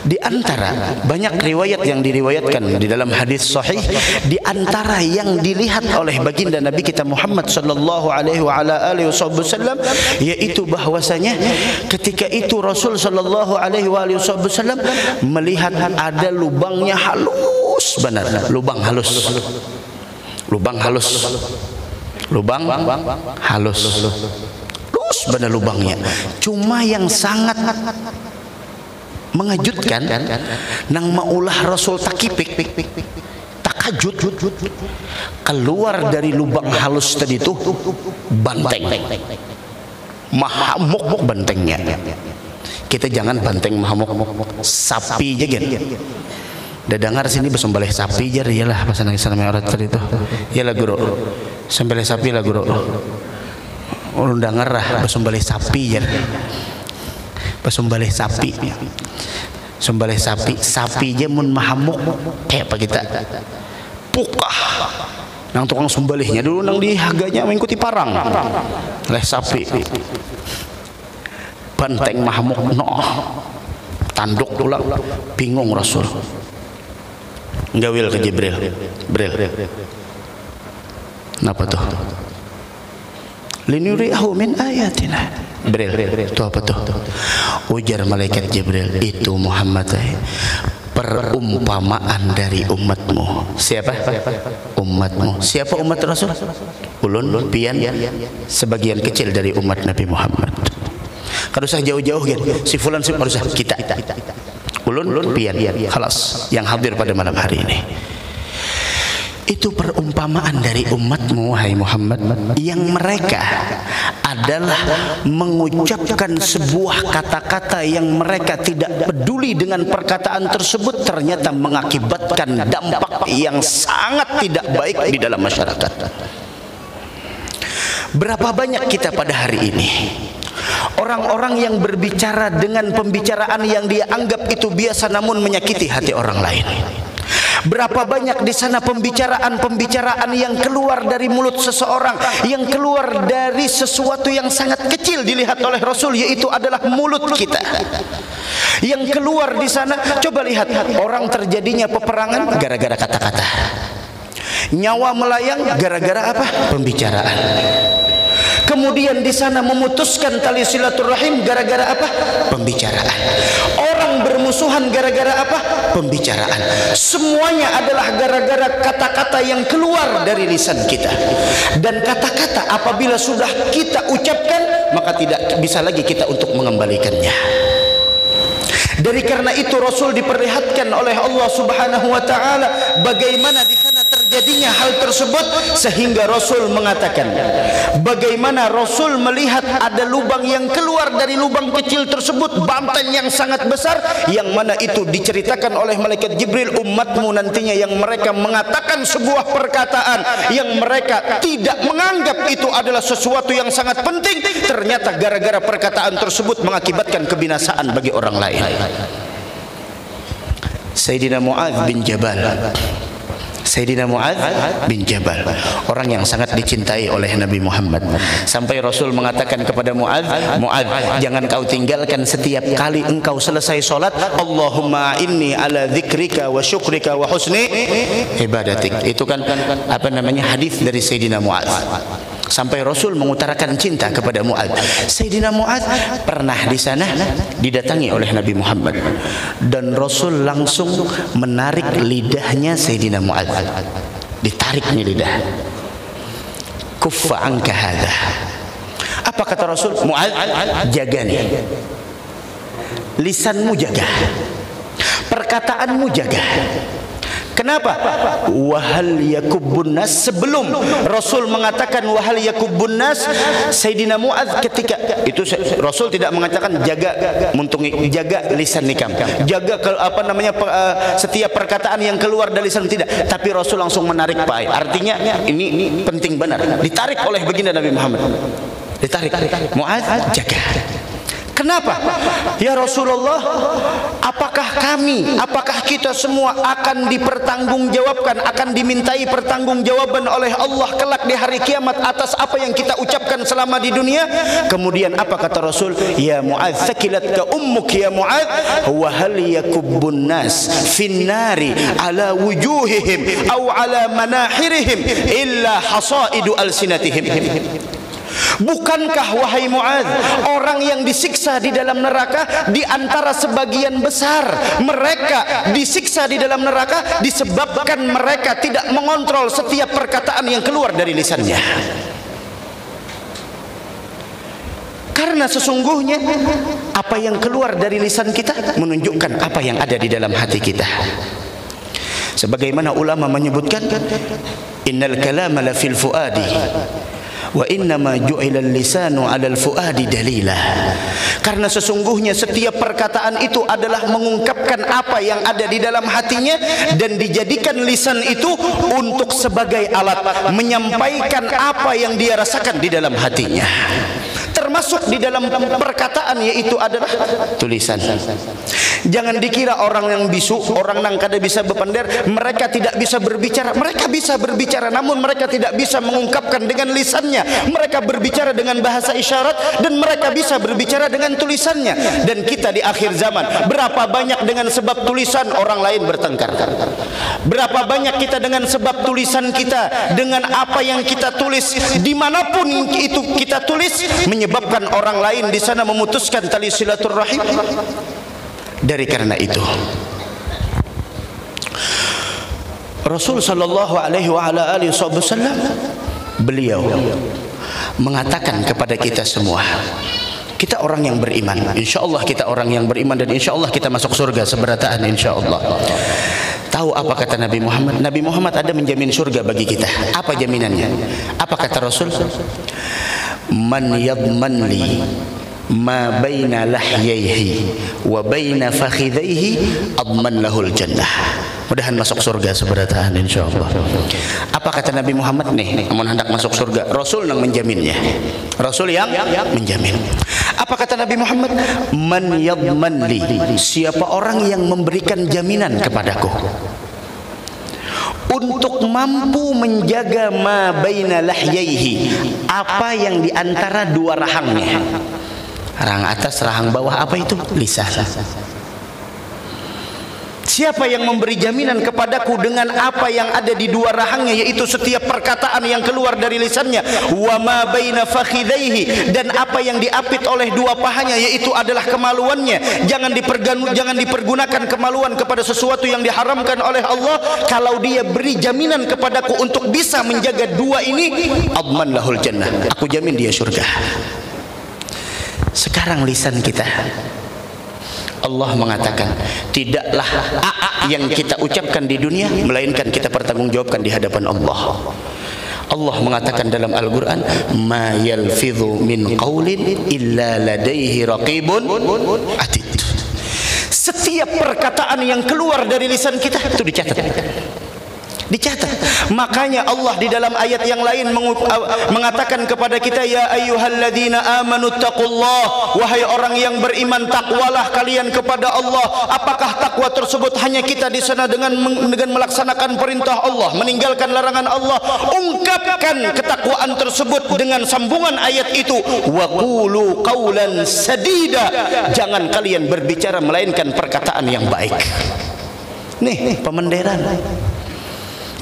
Di antara banyak riwayat yang diriwayatkan di dalam hadis sahih, di antara yang dilihat oleh baginda Nabi kita Muhammad sallallahu alaihi wa ala alihi wasallam, yaitu bahwasanya ketika itu Rasul sallallahu alaihi wa alihi wasallam melihat ada lubangnya halus benar, lubang halus benar lubangnya. Cuma yang sangat mengejutkan nang maulah Rasul takipik takajud, keluar dari lubang halus tadi itu banteng mahamuk bantengnya. Kita jangan banteng mahamuk sapi aja gen. Udah dengar sini bersembelih sapi jar, iyalah pas nang sana orang tadi itu iyalah guru sembelih sapi lah guru ulun dengar lah bersembelih sapi jar, bersembelih sapi aja mun mahamuk kayak apa kita pukah nang tukang sembelihnya dulu nang dihaganya mengikuti parang leh sapi banteng mahamuk no tanduk ulang bingung Rasul Gawil ke Jibril. Jibril. Napa tuh? Linuri'ahu min ayatina. Jibril, itu apa tuh? Ujar malaikat Jibril, itu Muhammad, perumpamaan dari umatmu. Siapa? Umatmu. Siapa umat Rasul? Ulun, pian, sebagian kecil dari umat Nabi Muhammad. Kalau usah jauh-jauh kan, si fulan si harus kita. Ulun, pian, khalas yang hadir pada malam hari ini. Itu perumpamaan dari umatmu, wahai Muhammad, yang mereka adalah mengucapkan sebuah kata-kata yang mereka tidak peduli dengan perkataan tersebut, ternyata mengakibatkan dampak yang sangat tidak baik di dalam masyarakat. Berapa banyak kita pada hari ini orang-orang yang berbicara dengan pembicaraan yang dia anggap itu biasa namun menyakiti hati orang lain. Berapa banyak di sana pembicaraan yang keluar dari mulut seseorang, yang keluar dari sesuatu yang sangat kecil dilihat oleh Rasul, yaitu adalah mulut kita. Yang keluar di sana, coba lihat, orang terjadinya peperangan gara-gara kata-kata. Nyawa melayang gara-gara apa? Pembicaraan. Kemudian di sana memutuskan tali silaturahim gara-gara apa? Pembicaraan. Orang bermusuhan gara-gara apa? Pembicaraan. Semuanya adalah gara-gara kata-kata yang keluar dari lisan kita. Dan kata-kata apabila sudah kita ucapkan, maka tidak bisa lagi kita untuk mengembalikannya. Dari karena itu Rasul diperlihatkan oleh Allah Subhanahu wa taala bagaimana di sana terjadinya hal tersebut, sehingga Rasul mengatakan bagaimana Rasul melihat ada lubang yang keluar dari lubang kecil tersebut, banteng yang sangat besar, yang mana itu diceritakan oleh malaikat Jibril, umatmu nantinya yang mereka mengatakan sebuah perkataan yang mereka tidak menganggap itu adalah sesuatu yang sangat penting, ternyata gara-gara perkataan tersebut mengakibatkan kebinasaan bagi orang lain. Sayyidina Mu'adz bin Jabal, Sayyidina Mu'adz bin Jabal, orang yang sangat dicintai oleh Nabi Muhammad, sampai Rasul mengatakan kepada Mu'adz, Mu'adz, jangan kau tinggalkan setiap kali engkau selesai solat, Allahumma inni ala dzikrika wa syukrika wa husni ibadatik. Itu kan apa namanya, hadis dari Sayyidina Mu'adz. Sampai Rasul mengutarakan cinta kepada Mu'adz. Sayyidina Mu'adz pernah di sana didatangi oleh Nabi Muhammad, dan Rasul langsung menarik lidahnya Sayyidina Mu'adz. Ditariknya lidah. Kuffa anka hadha. Apa kata Rasul? Mu'adz, jaga nih. Lisanmu jaga. Perkataanmu jaga. Kenapa? Wahal yakubbun nas. Sebelum Rasul mengatakan wahal yakubbun nas, Sayyidina Mu'adz ketika itu Rasul tidak mengatakan jaga muntungi, jaga lisan nikam, jaga apa namanya setiap perkataan yang keluar dari lisan, tidak. Tapi Rasul langsung menarik pai. Artinya ini penting benar. Ditarik oleh baginda Nabi Muhammad. Ditarik. Mu'adz, jaga. Kenapa? Ya Rasulullah, apakah kita semua akan dipertanggungjawabkan, akan dimintai pertanggungjawaban oleh Allah kelak di hari kiamat atas apa yang kita ucapkan selama di dunia? Kemudian apa kata Rasul? Ya Mu'adz, thaqilatka ummuk ya Mu'adz, wa hal yakubbun nas finnari ala wujuhihim aw ala manahirihim illa hasaidu alsinatihim. Bukankah wahai Mu'adz, orang yang disiksa di dalam neraka di antara sebagian besar mereka disiksa di dalam neraka disebabkan mereka tidak mengontrol setiap perkataan yang keluar dari lisannya. Karena sesungguhnya apa yang keluar dari lisan kita menunjukkan apa yang ada di dalam hati kita. Sebagaimana ulama menyebutkan, innal kalama la fil fuadi wa innama ju'ilal lisanu 'alal fuadi dalila. Karena sesungguhnya setiap perkataan itu adalah mengungkapkan apa yang ada di dalam hatinya, dan dijadikan lisan itu untuk sebagai alat menyampaikan apa yang dia rasakan di dalam hatinya. Termasuk di dalam perkataan, yaitu adalah tulisan. Jangan dikira orang yang bisu, orang yang kada bisa berpender, mereka tidak bisa berbicara. Mereka bisa berbicara, namun mereka tidak bisa mengungkapkan dengan lisannya. Mereka berbicara dengan bahasa isyarat, dan mereka bisa berbicara dengan tulisannya. Dan kita di akhir zaman, berapa banyak dengan sebab tulisan orang lain bertengkar. Berapa banyak kita dengan sebab tulisan kita, dengan apa yang kita tulis, dimanapun itu kita tulis, menyebabkan orang lain di sana memutuskan tali silaturahim. Dari karena itu, Rasul sallallahu alaihi wasallam beliau mengatakan kepada kita semua, kita orang yang beriman, insyaallah kita orang yang beriman, dan insyaallah kita masuk surga seberataan insyaallah. Tahu apa kata Nabi Muhammad? Nabi Muhammad ada menjamin surga bagi kita. Apa jaminannya? Apa kata Rasul? Man yadman li ma baina lahyaihi wa baina fakhidaihi adman lahul jannah. Mudahan masuk surga seberataan insyaallah. Apa kata Nabi Muhammad nih, namun hendak masuk surga, Rasul yang menjaminnya. Rasul yang menjamin. Apa kata Nabi Muhammad? Man yadman li, siapa orang yang memberikan jaminan kepadaku untuk mampu menjaga ma baina lahyaihi, apa yang di antara dua rahangnya. Rahang atas, rahang bawah, apa itu? Lisan. Siapa yang memberi jaminan kepadaku dengan apa yang ada di dua rahangnya, yaitu setiap perkataan yang keluar dari lisannya, wa ma baina fakhidaihi, dan apa yang diapit oleh dua pahanya, yaitu adalah kemaluannya. Jangan dipergunakan kemaluan kepada sesuatu yang diharamkan oleh Allah. Kalau dia beri jaminan kepadaku untuk bisa menjaga dua ini, adman lahul jannah, aku jamin dia surga. Sekarang lisan kita, Allah mengatakan, tidaklah yang kita ucapkan di dunia melainkan kita pertanggungjawabkan di hadapan Allah. Allah mengatakan dalam Al-Quran, ma yalfidhu min qawlin illa ladaihi raqibun atid. Setiap perkataan yang keluar dari lisan kita itu dicatat. Makanya Allah di dalam ayat yang lain mengatakan kepada kita, ya ayyuhalladzina amanu taqullah, wahai orang yang beriman, takwalah kalian kepada Allah. Apakah takwa tersebut hanya kita di sana dengan melaksanakan perintah Allah, meninggalkan larangan Allah? Ungkapkan ketakwaan tersebut dengan sambungan ayat itu, wa qulu qawlan sadida, jangan kalian berbicara melainkan perkataan yang baik. Nih pemenderan,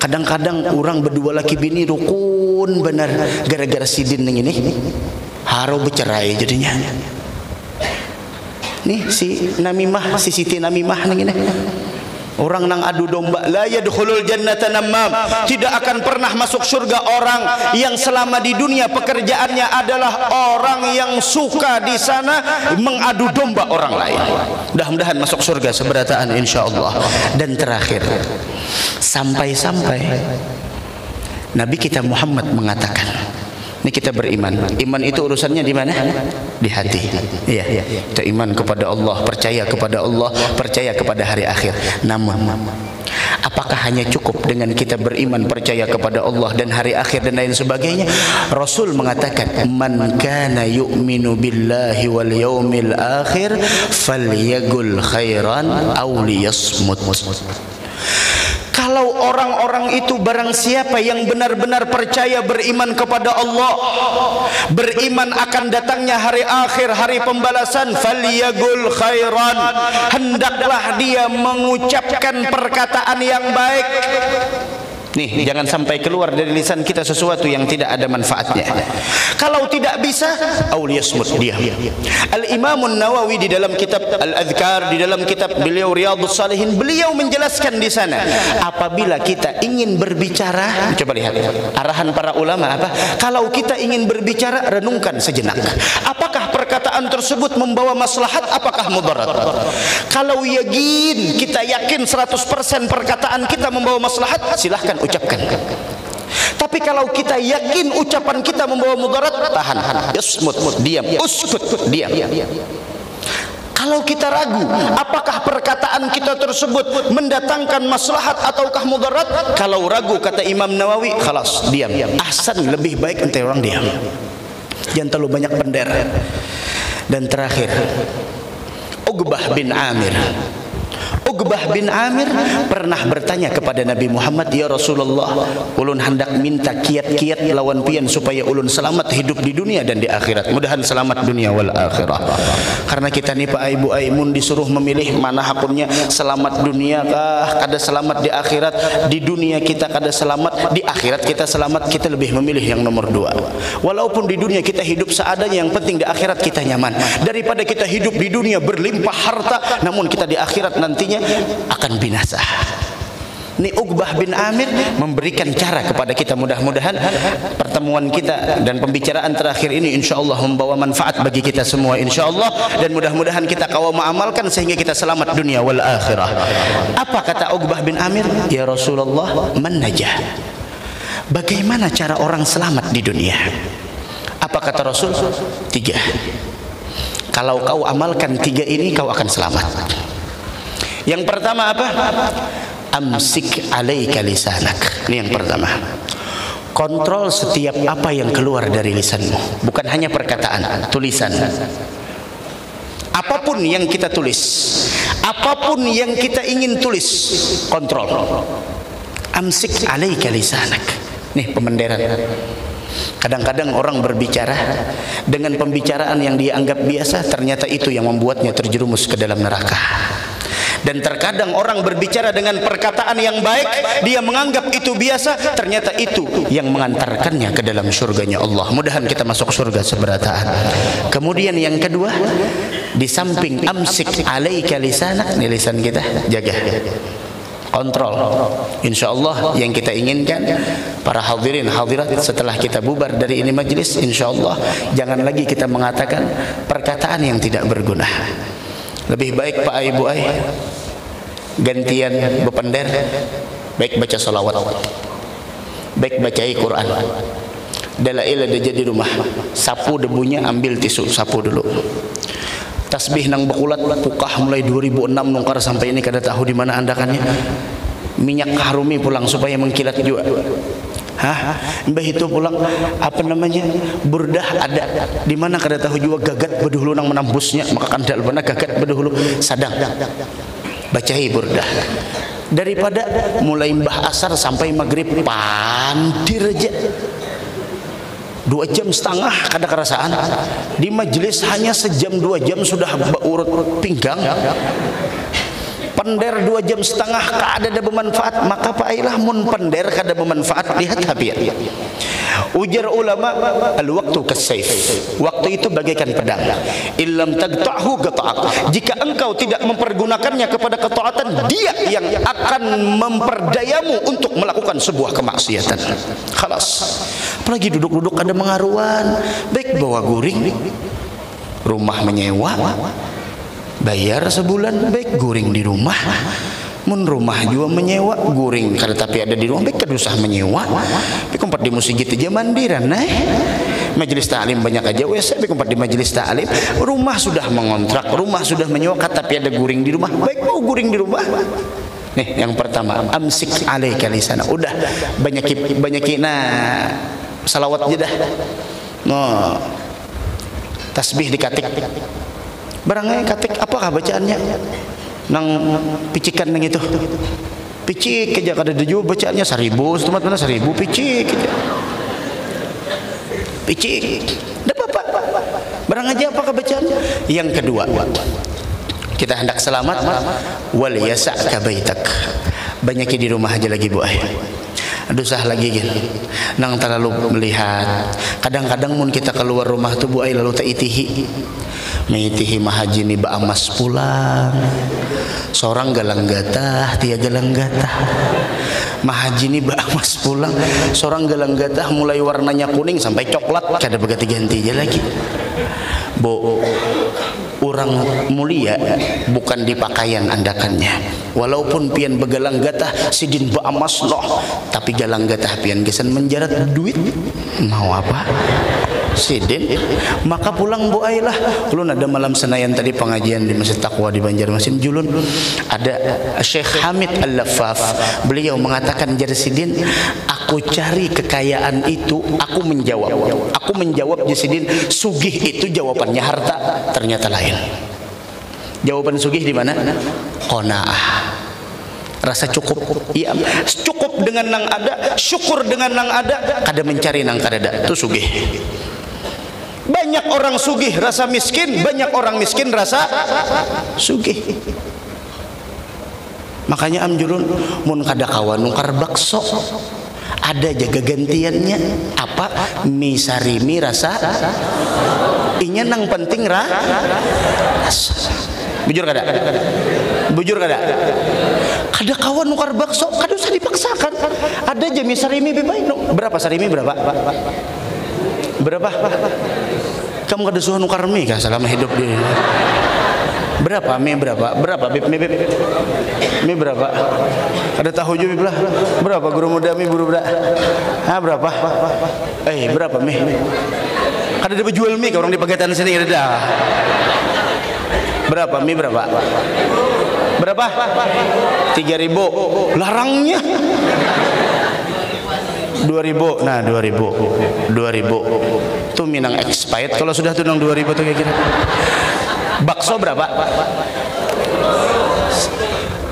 kadang-kadang orang berdua laki bini rukun benar, gara-gara sidin yang ini haro bercerai jadinya. Nih si Namimah, si Siti Namimah yang ini, orang nang adu domba. La yadkhulul jannata namam, tidak akan pernah masuk surga orang yang selama di dunia pekerjaannya adalah orang yang suka di sana mengadu domba orang lain. Mudah-mudahan masuk surga seberataan insyaallah. Dan terakhir, sampai-sampai Nabi kita Muhammad mengatakan, ini kita beriman. Iman itu urusannya di mana? Di hati. Iya. Kita iman kepada Allah, percaya kepada Allah, percaya kepada hari akhir. Namun, apakah hanya cukup dengan kita beriman, percaya kepada Allah dan hari akhir dan lain sebagainya? Rasul mengatakan, man kana yu'minu billahi wal yaumil akhir falyaqul khairan aw liyasmut. Kalau orang-orang itu, barang siapa yang benar-benar percaya beriman kepada Allah, beriman akan datangnya hari akhir, hari pembalasan, falyaqul khairan, hendaklah dia mengucapkan perkataan yang baik. Nih, jangan sampai keluar dari lisan kita sesuatu yang tidak ada manfaatnya. Kalau tidak bisa, auliyasmut, diam. Al-Imam Nawawi di dalam kitab Al-Adhkar, di dalam kitab beliau Riyadhus Shalihin, beliau menjelaskan di sana, apabila kita ingin berbicara, coba lihat arahan para ulama apa? Kalau kita ingin berbicara, renungkan sejenak. Apakah perkataan tersebut membawa maslahat, apakah mudarat? Kalau kita yakin 100% perkataan kita membawa maslahat, silahkan ucapkan. Tapi kalau kita yakin ucapan kita membawa mudarat, tahan, yasmut, diam, uskut, diam. Kalau kita ragu, apakah perkataan kita tersebut mendatangkan maslahat ataukah mudarat? Kalau ragu, kata Imam Nawawi, khalas, diam. Ahsan, lebih baik ente orang diam. Jangan terlalu banyak bendera. Dan terakhir, Uqbah bin Amir. Uqbah bin Amir pernah bertanya kepada Nabi Muhammad, ya Rasulullah, ulun hendak minta kiat-kiat lawan pian supaya ulun selamat hidup di dunia dan di akhirat. Mudahan selamat dunia wal akhirah. Karena kita ni Pak Ibu Aimun disuruh memilih mana hakunnya, selamat dunia kah, kada selamat di akhirat. Di dunia kita kada selamat, di akhirat kita selamat. Kita lebih memilih yang nomor 2. Walaupun di dunia kita hidup seadanya, yang penting di akhirat kita nyaman. Daripada kita hidup di dunia berlimpah harta, namun kita di akhirat nantinya akan binasa. Ini Uqbah bin Amir memberikan cara kepada kita. Mudah-mudahan pertemuan kita dan pembicaraan terakhir ini insyaallah membawa manfaat bagi kita semua insyaallah, dan mudah-mudahan kita kawal mengamalkan sehingga kita selamat dunia wal akhirah. Apa kata Uqbah bin Amir? Ya Rasulullah, man najah? Bagaimana cara orang selamat di dunia? Apa kata Rasul? 3. Kalau kau amalkan 3 ini, kau akan selamat. Yang pertama apa? Amsik alaika lisanak. Ini yang pertama. Kontrol setiap apa yang keluar dari lisanmu. Bukan hanya perkataan, tulisan. Apapun yang kita tulis, apapun yang kita ingin tulis, kontrol. Amsik alaika lisanak. Nih pemenderan. Kadang-kadang orang berbicara dengan pembicaraan yang dia anggap biasa, ternyata itu yang membuatnya terjerumus ke dalam neraka. Dan terkadang orang berbicara dengan perkataan yang baik, dia menganggap itu biasa, ternyata itu yang mengantarkannya ke dalam surganya Allah. Mudahan kita masuk surga seberataan. Kemudian yang kedua, di samping amsik alaika lisanak, nih lisan kita jaga, kontrol. InsyaAllah yang kita inginkan para hadirin hadirat setelah kita bubar dari ini majlis, InsyaAllah jangan lagi kita mengatakan perkataan yang tidak berguna. Lebih baik Pak Ibu Ai gantian bepender, baik baca salawat, baik baca Quran. Dalail ada jadi rumah, sapu debunya, ambil tisu, sapu dulu. Tasbih nang bekulat pukah mulai 2006 nungkar sampai ini kada tahu di mana andakannya. Minyak harumi pulang supaya mengkilat juga. Mbah itu pulang apa namanya, burdah ada di mana kada tahu juga, gagat bedahulu nang menambusnya, maka kandal benar gagat bedahulu sadang bacai burdah. Daripada mulai mbah asar sampai maghrib pandir aja 2,5 jam kada kerasaan, di majelis hanya sejam 2 jam sudah urut pinggang. Pender 2,5 jam kada ada bermanfaat. Maka pailah mun pender kada bermanfaat, lihat habiat. Ujar ulama, al-waktu kasayf. Waktu itu bagaikan pedang. Illam taqta'hu qata'ak. Jika engkau tidak mempergunakannya kepada ketaatan, dia yang akan memperdayamu untuk melakukan sebuah kemaksiatan. Khalas. Apalagi duduk-duduk ada mengaruan, baik bawa guring, rumah menyewa, bayar sebulan, baik guring di rumah. Mun rumah juga menyewa, guring kada tapi ada di rumah, baik kada usah menyewa. Tapi kompat di musik aja mandiran, majelis ta'lim banyak aja wes, tapi kompat di majelis ta'lim, rumah sudah mengontrak, rumah sudah menyewa, tapi ada guring di rumah, baik mau guring di rumah. Nih yang pertama, amsik alaika lisana. Udah banyakin salawat aja dah. Tasbih dikatik. Barangnya katik apakah bacaannya? Nang picikan nang itu. Picik aja kada ada juga bacaannya 1000, setempat mana 1000 picik aja. Picik. Dah apa? Barang aja apakah bacaannya? Yang kedua, kita hendak selamat, wal yasa'ka baitak. Banyak di rumah aja lagi Bu Ai. Dosah lagi gini, nang terlalu melihat. Kadang-kadang mun kita keluar rumah tuh Bu Ai lalu tak itihi, mengitihi mahajini ba amas pulang. Seorang galang gatah, dia galang gatah. Mahajini ba amas pulang, seorang galang gatah mulai warnanya kuning sampai coklat, kada berganti-ganti aja lagi. Bo, orang mulia bukan di pakaian andakannya. Walaupun pian begalang gatah sidin ba amas loh, tapi galang gatah pian gesan menjarat duit. Mau apa? Sidin. Maka pulang Bu Ai lah. Ulun ada malam Senayan tadi pengajian di Masjid Taqwa di Banjarmasin Julun. Ada Syekh Hamid Al-Laffaf. Beliau mengatakan, jar Sidin, aku cari kekayaan itu, aku menjawab. Aku menjawab Sidin, sugih itu jawabannya harta, ternyata lain. Jawaban sugih di mana? Qanaah. Rasa cukup. Iya, cukup dengan nang ada, syukur dengan nang ada, kada mencari nang kadada. Itu sugih. Banyak orang sugih rasa miskin, banyak orang miskin rasa sugih. Makanya amjurun mun kada kawan nukar bakso, ada jaga gantiannya apa? Mie sarimi rasa inya nang penting rasa. Bujur kada? Bujur kada? Kada kawan nukar bakso, kada usah dipaksakan. Ada aja mie sarimi bebay. Berapa sarimi berapa? Berapa? Kamu kada suka nukar mie kah selama hidup di? Berapa mie berapa? Berapa bib mie bib? Mie berapa? Ada tahu juga bib lah. Berapa guru muda mie buru berak? Berapa? Berapa mie? Kada ada jual mie ke orang di Pegatan sini ada. Berapa mie berapa? Berapa? 3.000. Larangnya 2.000. Nah 2.000 tuh minang expired. Kalau sudah tuh nang 2.000 tuh kira-kira. Bakso berapa?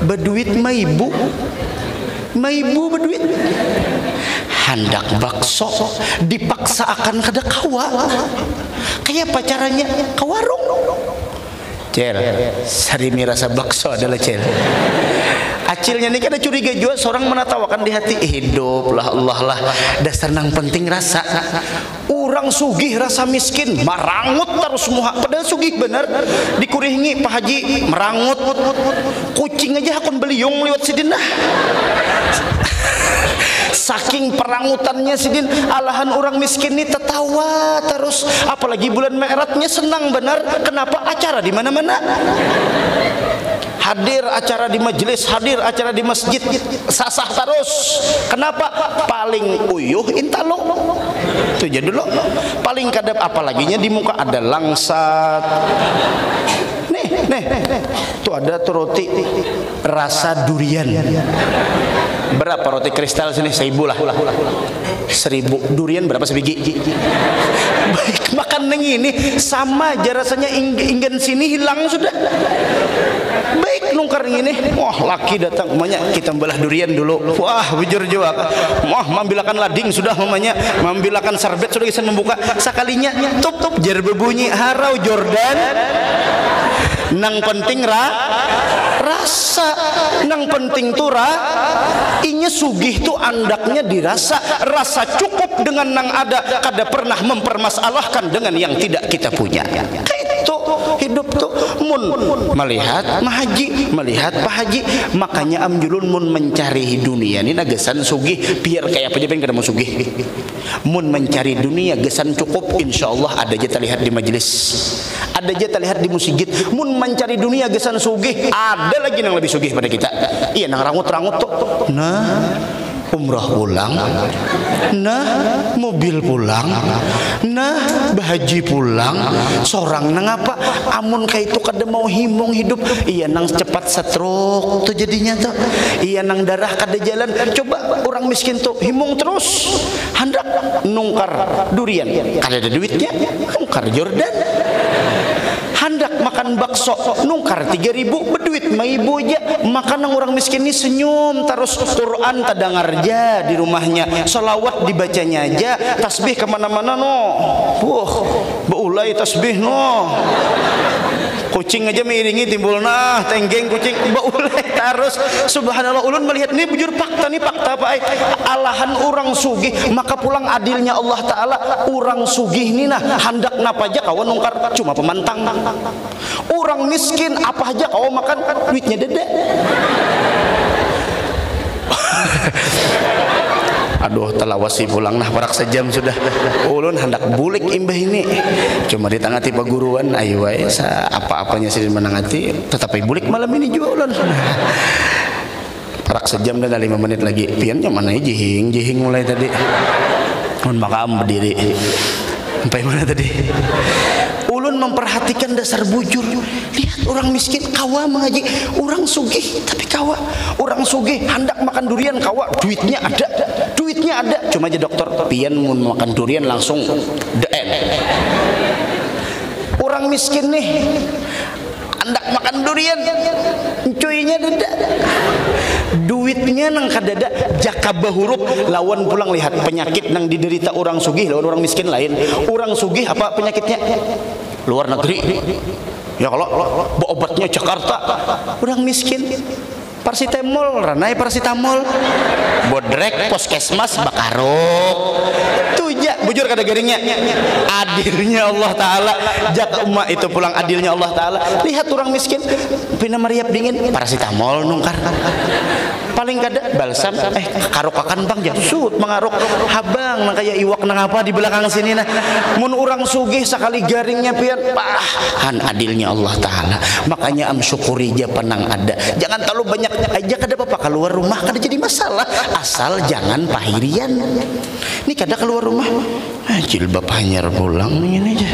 Berduit maibu berduit. Hendak bakso dipaksa akan kada kawa. Kayak apa caranya? Ke warung. Cel, sarimi rasa bakso adalah cel. Acilnya ini kada curiga juga, seorang menatawakan di hati, hiduplah Allah lah, dasar nang penting rasa. Orang sugih rasa miskin, marangut terus semua. Padahal sugih bener, dikuringi Pak Haji merangut. Kucing aja akun beliung lewat sidin dah. Saking perangutannya sidin, alahan orang miskin ini tertawa terus. Apalagi bulan Mi'rajnya senang benar. Kenapa? Acara di mana-mana. Hadir acara di majelis, hadir acara di masjid, sasah terus. Kenapa? Paling uyuh intalo. Itu jadi dulu. Paling kadap apalaginya di muka ada langsat. Nih. Tuh ada tuh roti rasa durian. Berapa roti kristal sini? 1.000 lah. 1.000. Durian berapa sebiji? Baik, makan neng ini sama aja rasanya, ingin sini hilang sudah. Baik nungkar ini, wah laki datang, mamanya kita belah durian dulu. Wah bujur juga. Wah mambilakan lading sudah mamanya, mambilakan sarbet sudah bisa membuka. Sekalinya tup jar berbunyi harau Jordan. Nang penting rasa, nang penting tuh inya sugih tuh andaknya dirasa, rasa cukup dengan nang ada, kada pernah mempermasalahkan dengan yang tidak kita punya. Itu hidup tuh mun melihat Mahaji, melihat Pak Haji. Makanya amjulun mun mencari dunia ini nagesan sugih, biar kayak apa aja pengen kada mau sugih. Mun mencari dunia gesan cukup, insyaallah ada aja terlihat di majelis, ada aja terlihat di masjid. Mun mencari dunia gesan sugih, ada lagi yang lebih sugih pada kita. Iya nang rangut-rangut tuh. Nah, umrah pulang, nah mobil pulang, nah bahaji pulang. Seorang nang apa? Amun kayak itu kada mau himung hidup. Iya nang cepat stroke tuh jadinya tuh. Iya nang darah kada jalan. Coba orang miskin tuh himung terus, hendak nungkar durian, kada ada duitnya, nungkar Jordan. Hendak makan bakso, nungkar 3.000 berduit maibu aja. Makan orang miskin ini senyum terus. Quran tadangar aja di rumahnya, salawat dibacanya aja, tasbih kemana-mana no. Wah, beulai tasbih no. Kucing aja miringi timbul nah tenggeng kucing beulai terus. Subhanallah, ulun melihat ini bujur fakta nih, fakta apa ay? Alahan orang sugih, maka pulang adilnya Allah Ta'ala. Orang sugih ini nah hendak napa aja kawan nungkar cuma pemantang. Orang miskin apa aja kau makan duitnya dede. Aduh telawasi pulang nah parak sejam sudah. Ulun hendak bulik imbah ini, cuma ditangati paguruan ayo wae apa-apanya sih menangati, tetapi bulik malam ini juga ulun. Parak sejam dan 5 menit lagi. Piannya mana jihing mulai tadi. Mun makam berdiri. Sampai mana tadi? Ulun memperhatikan dasar bujur. Lihat orang miskin kawa mengaji, orang sugih tapi kawa. Orang sugih hendak makan durian kawa, duitnya ada. Cuma aja dokter pian mau makan durian langsung DN. Orang miskin nih handak makan durian, cuinya dada, duitnya nang kadada, jakabah huruf lawan pulang lihat penyakit nang diderita orang sugih lawan orang miskin lain. Orang sugih apa penyakitnya? Luar negeri. Ya kalau obatnya Jakarta, orang miskin paracetamol, ranai paracetamol, bodrek, puskesmas, bakarok. Tuja, bujur kada garingnya. Adilnya Allah Ta'ala, jaka umat itu pulang adilnya Allah Ta'ala. Lihat orang miskin, pina mariap dingin, paracetamol nungkar. Paling kada balsam, karokakan bang jasut mengarok habang nang kaya iwak nang apa di belakang sini nah. Mun orang sugih sekali garingnya pian, han adilnya Allah Ta'ala. Makanya syukuri aja penang ada. Jangan terlalu banyak aja kada apa-apa, keluar rumah kada jadi masalah, asal jangan pahirian. Ini kada keluar rumah, jilbab hanyar pulang ini aja.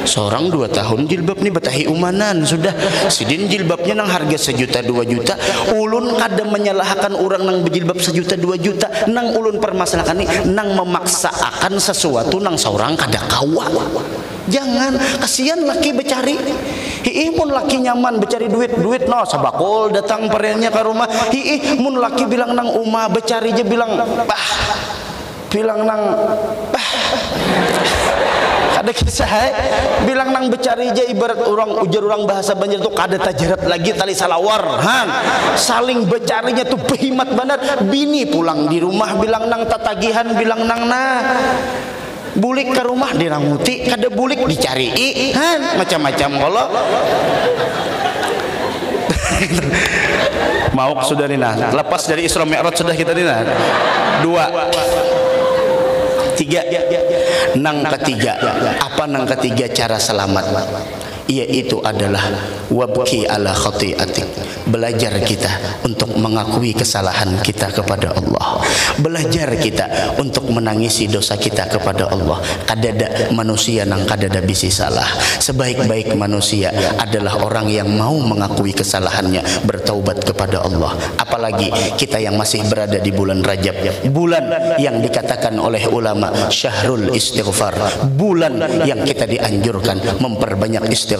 Seorang 2 tahun jilbab nih betahi umanan sudah sidin jilbabnya nang harga 1 juta 2 juta. Ulun kada menyalahkan orang nang berjilbab 1 juta 2 juta, nang ulun permasalahkan nih nang memaksakan sesuatu nang seorang kada kawa. Jangan, kasihan laki becari. Hiih mun laki nyaman becari duit no sabakol datang perenya ke rumah. Hiih mun laki bilang nang umah becari aja bilang nang ada kisah bilang nang becari aja ibarat orang ujar orang bahasa Banjar tuh kada tajarat lagi tali salawar saling becarinya tuh behimat benar. Bini pulang di rumah bilang nang tatagihan bilang nang bulik ke rumah diranguti kada bulik dicari macam-macam kalau mau sudah nina lepas dari Isra Mi'raj sudah kita nina 2 3 nang ketiga apa nang ketiga cara selamat yaitu adalah wabki ala khati'atik, belajar kita untuk mengakui kesalahan kita kepada Allah, belajar kita untuk menangisi dosa kita kepada Allah. Kadada manusia nang kadada bisi salah. Sebaik-baik manusia adalah orang yang mau mengakui kesalahannya, bertaubat kepada Allah. Apalagi kita yang masih berada di bulan Rajab, bulan yang dikatakan oleh ulama syahrul istighfar, bulan yang kita dianjurkan memperbanyak istighfar,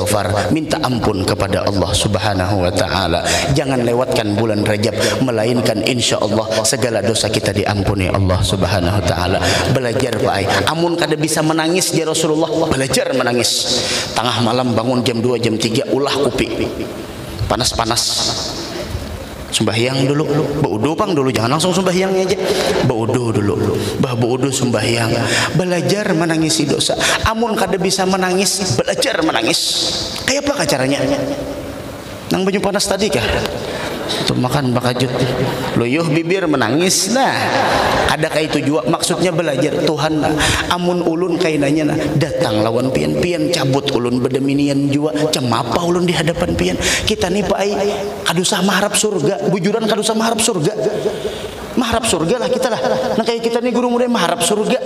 minta ampun kepada Allah Subhanahu wa Ta'ala. Jangan lewatkan bulan Rajab, melainkan insya Allah segala dosa kita diampuni Allah Subhanahu wa Ta'ala. Belajar Pak, amun kada bisa menangis ya Rasulullah, belajar menangis. Tengah malam bangun jam 2 jam 3 ulah kupi panas-panas, sembahyang dulu, baudu pang dulu, jangan langsung sembahyangnya aja, baudu dulu, baudu sembahyang, belajar menangisi dosa. Amun kada bisa menangis, belajar menangis. Kayak apa caranya? Nang banyu panas tadi kah? Untuk makan bakajut, luyuh bibir menangis. Nah, adakah itu juga maksudnya belajar Tuhan? Amun ulun kainanya datang lawan pian cabut ulun bedeminian jua, cemapa ulun di hadapan pian. Kita nih Pak kadusah maharap surga, bujuran kadusah maharap surga. Maharap surga lah kita lah. Nah kayak kita nih guru muda maharap surga.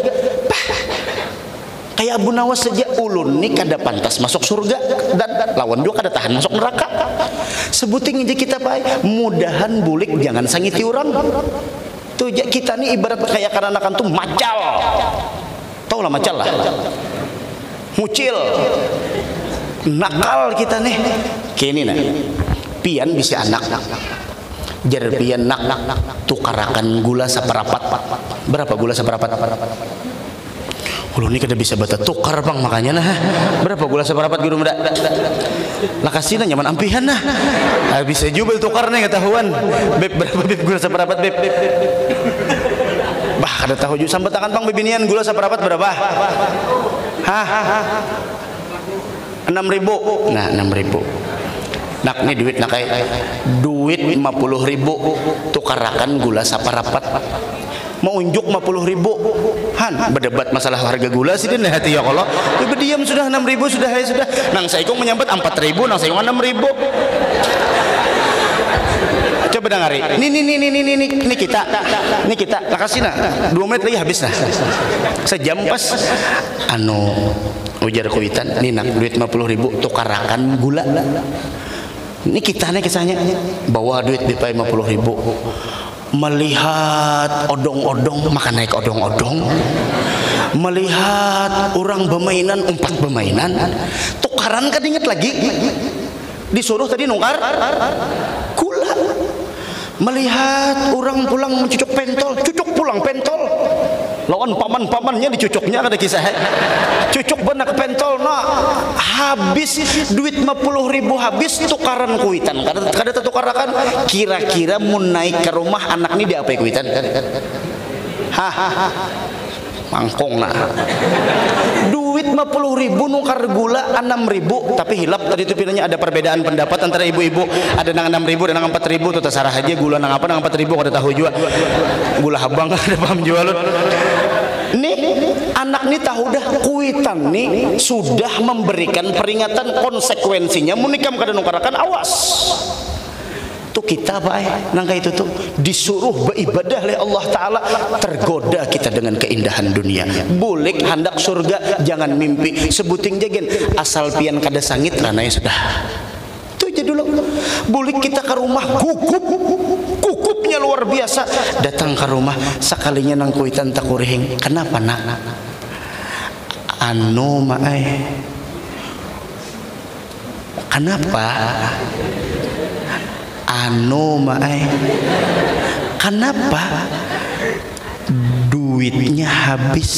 Kayak Abu Nawas saja ulun nih kada pantas masuk surga dan lawan dua kada tahan masuk neraka. Sebuting aja kita Pak, mudahan bulik jangan sangiti orang. Tuh kita nih ibarat kayak karanakan tuh macal. Tahu lah macal lah. Mucil. Nakal kita nih. Kini nah. Pian bisa anak. Jar pian nak tukarakan gula saperapat. Berapa gula saperapat? Kalau ini kada bisa bata tukar bang, makanya nah berapa gula seperapat guru muda lah kasih nah nyaman ampihan nah bisa jubel tukar nih ketahuan beb berapa beb gula seperapat beb bah kada tahu juga sambat tangan bang bebinian gula seperapat berapa 6.000 nah 6.000 nak nih duit nak kayak duit 50.000 tukarakan gula seperapat mau unjuk 50.000 han berdebat masalah harga gula sih dan hati ya kalau ibu diam sudah 6.000 sudah nang saikong menyambat 4.000 nang saikong 6.000 coba dengari ini kita lah kasih nah 2 menit lagi habis nah sejam pas ujar kuitan nih nak duit 50.000 tukarakan gula ini kita nih kisahnya bawa duit di 50.000 melihat odong-odong makan naik odong-odong, melihat orang bermainan umpat bermainan tukaran kan inget lagi Disuruh tadi nungkar gula. Melihat orang pulang mencucuk pentol, cucuk pulang pentol. Lawan paman-pamannya dicucuknya kada kisah. Cucuk benak pentol, nah habis duit 50.000 habis tukaran kuitan. Kada tukarakan. Kira-kira mau naik ke rumah anak ini dia apa kuitan? Hahaha. Mangkong nah. Duit 50.000 nukar gula 6.000 tapi hilap tadi itu pilihnya ada perbedaan pendapat antara ibu-ibu, ada nang 6.000 dan nang 4.000 itu terserah aja gula nang apa nang 4.000 kada tahu juga gula habang ada paham jual nih anak nih tahu dah kuitan nih sudah memberikan peringatan konsekuensinya munikam kada nukarakan awas tuh kita baik nangka itu tuh disuruh beribadah oleh Allah Ta'ala tergoda kita dengan keindahan dunia bulik hendak surga jangan mimpi sebuting jagen asal pian kada sangit rananya sudah tuh aja dulu bulik kita ke rumah kukupnya luar biasa datang ke rumah sekalinya nang kuitan tak kurihing kenapa nak anu maai kenapa anu maai kenapa duitnya habis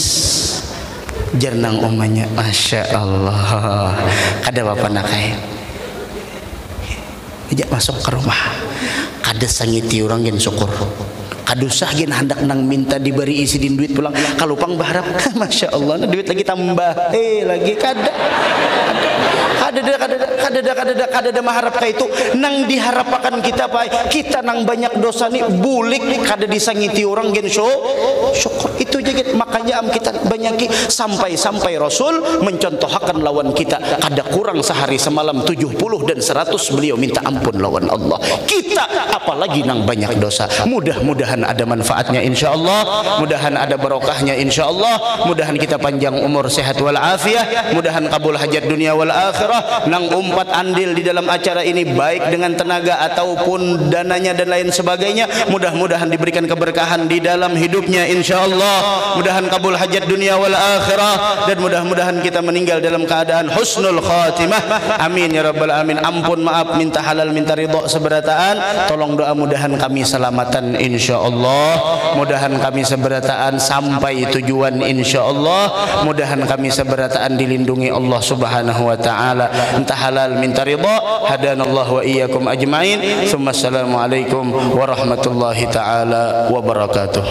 jernang omanya Masya Allah kada apa nakai ajak masuk ke rumah kada sangiti orang yang syukur kadusah gen hendak nang minta diberi isi din duit pulang kalau pang berharap Masya Allah duit lagi tambah lagi kada maharap kayak itu nang diharapkan kita pak kita nang banyak dosa nih bulik kada disangiti orang gen syukur itu jadi makanya am kita banyaki sampai Rasul mencontohkan lawan kita kada kurang sehari semalam 70 dan 100 beliau minta ampun lawan Allah kita apalagi nang banyak dosa mudah-mudahan ada manfaatnya insyaallah mudahan ada barokahnya insyaallah mudahan kita panjang umur sehat wal afiah mudahan kabul hajat dunia wal akhirah nang umpat andil di dalam acara ini baik dengan tenaga ataupun dananya dan lain sebagainya mudah-mudahan diberikan keberkahan di dalam hidupnya insyaallah mudahan kabul hajat dunia wal akhirah dan mudah-mudahan kita meninggal dalam keadaan husnul khatimah amin ya rabbal alamin ampun maaf minta halal minta ridha seberataan tolong doa mudahan kami selamatan insyaallah mudahan kami seberataan sampai tujuan insyaallah mudahan kami seberataan dilindungi Allah subhanahu wa ta'ala entah halal minta ridha hadanallahu wa iyyakum ajmain. Assalamualaikum warahmatullahi taala wabarakatuh.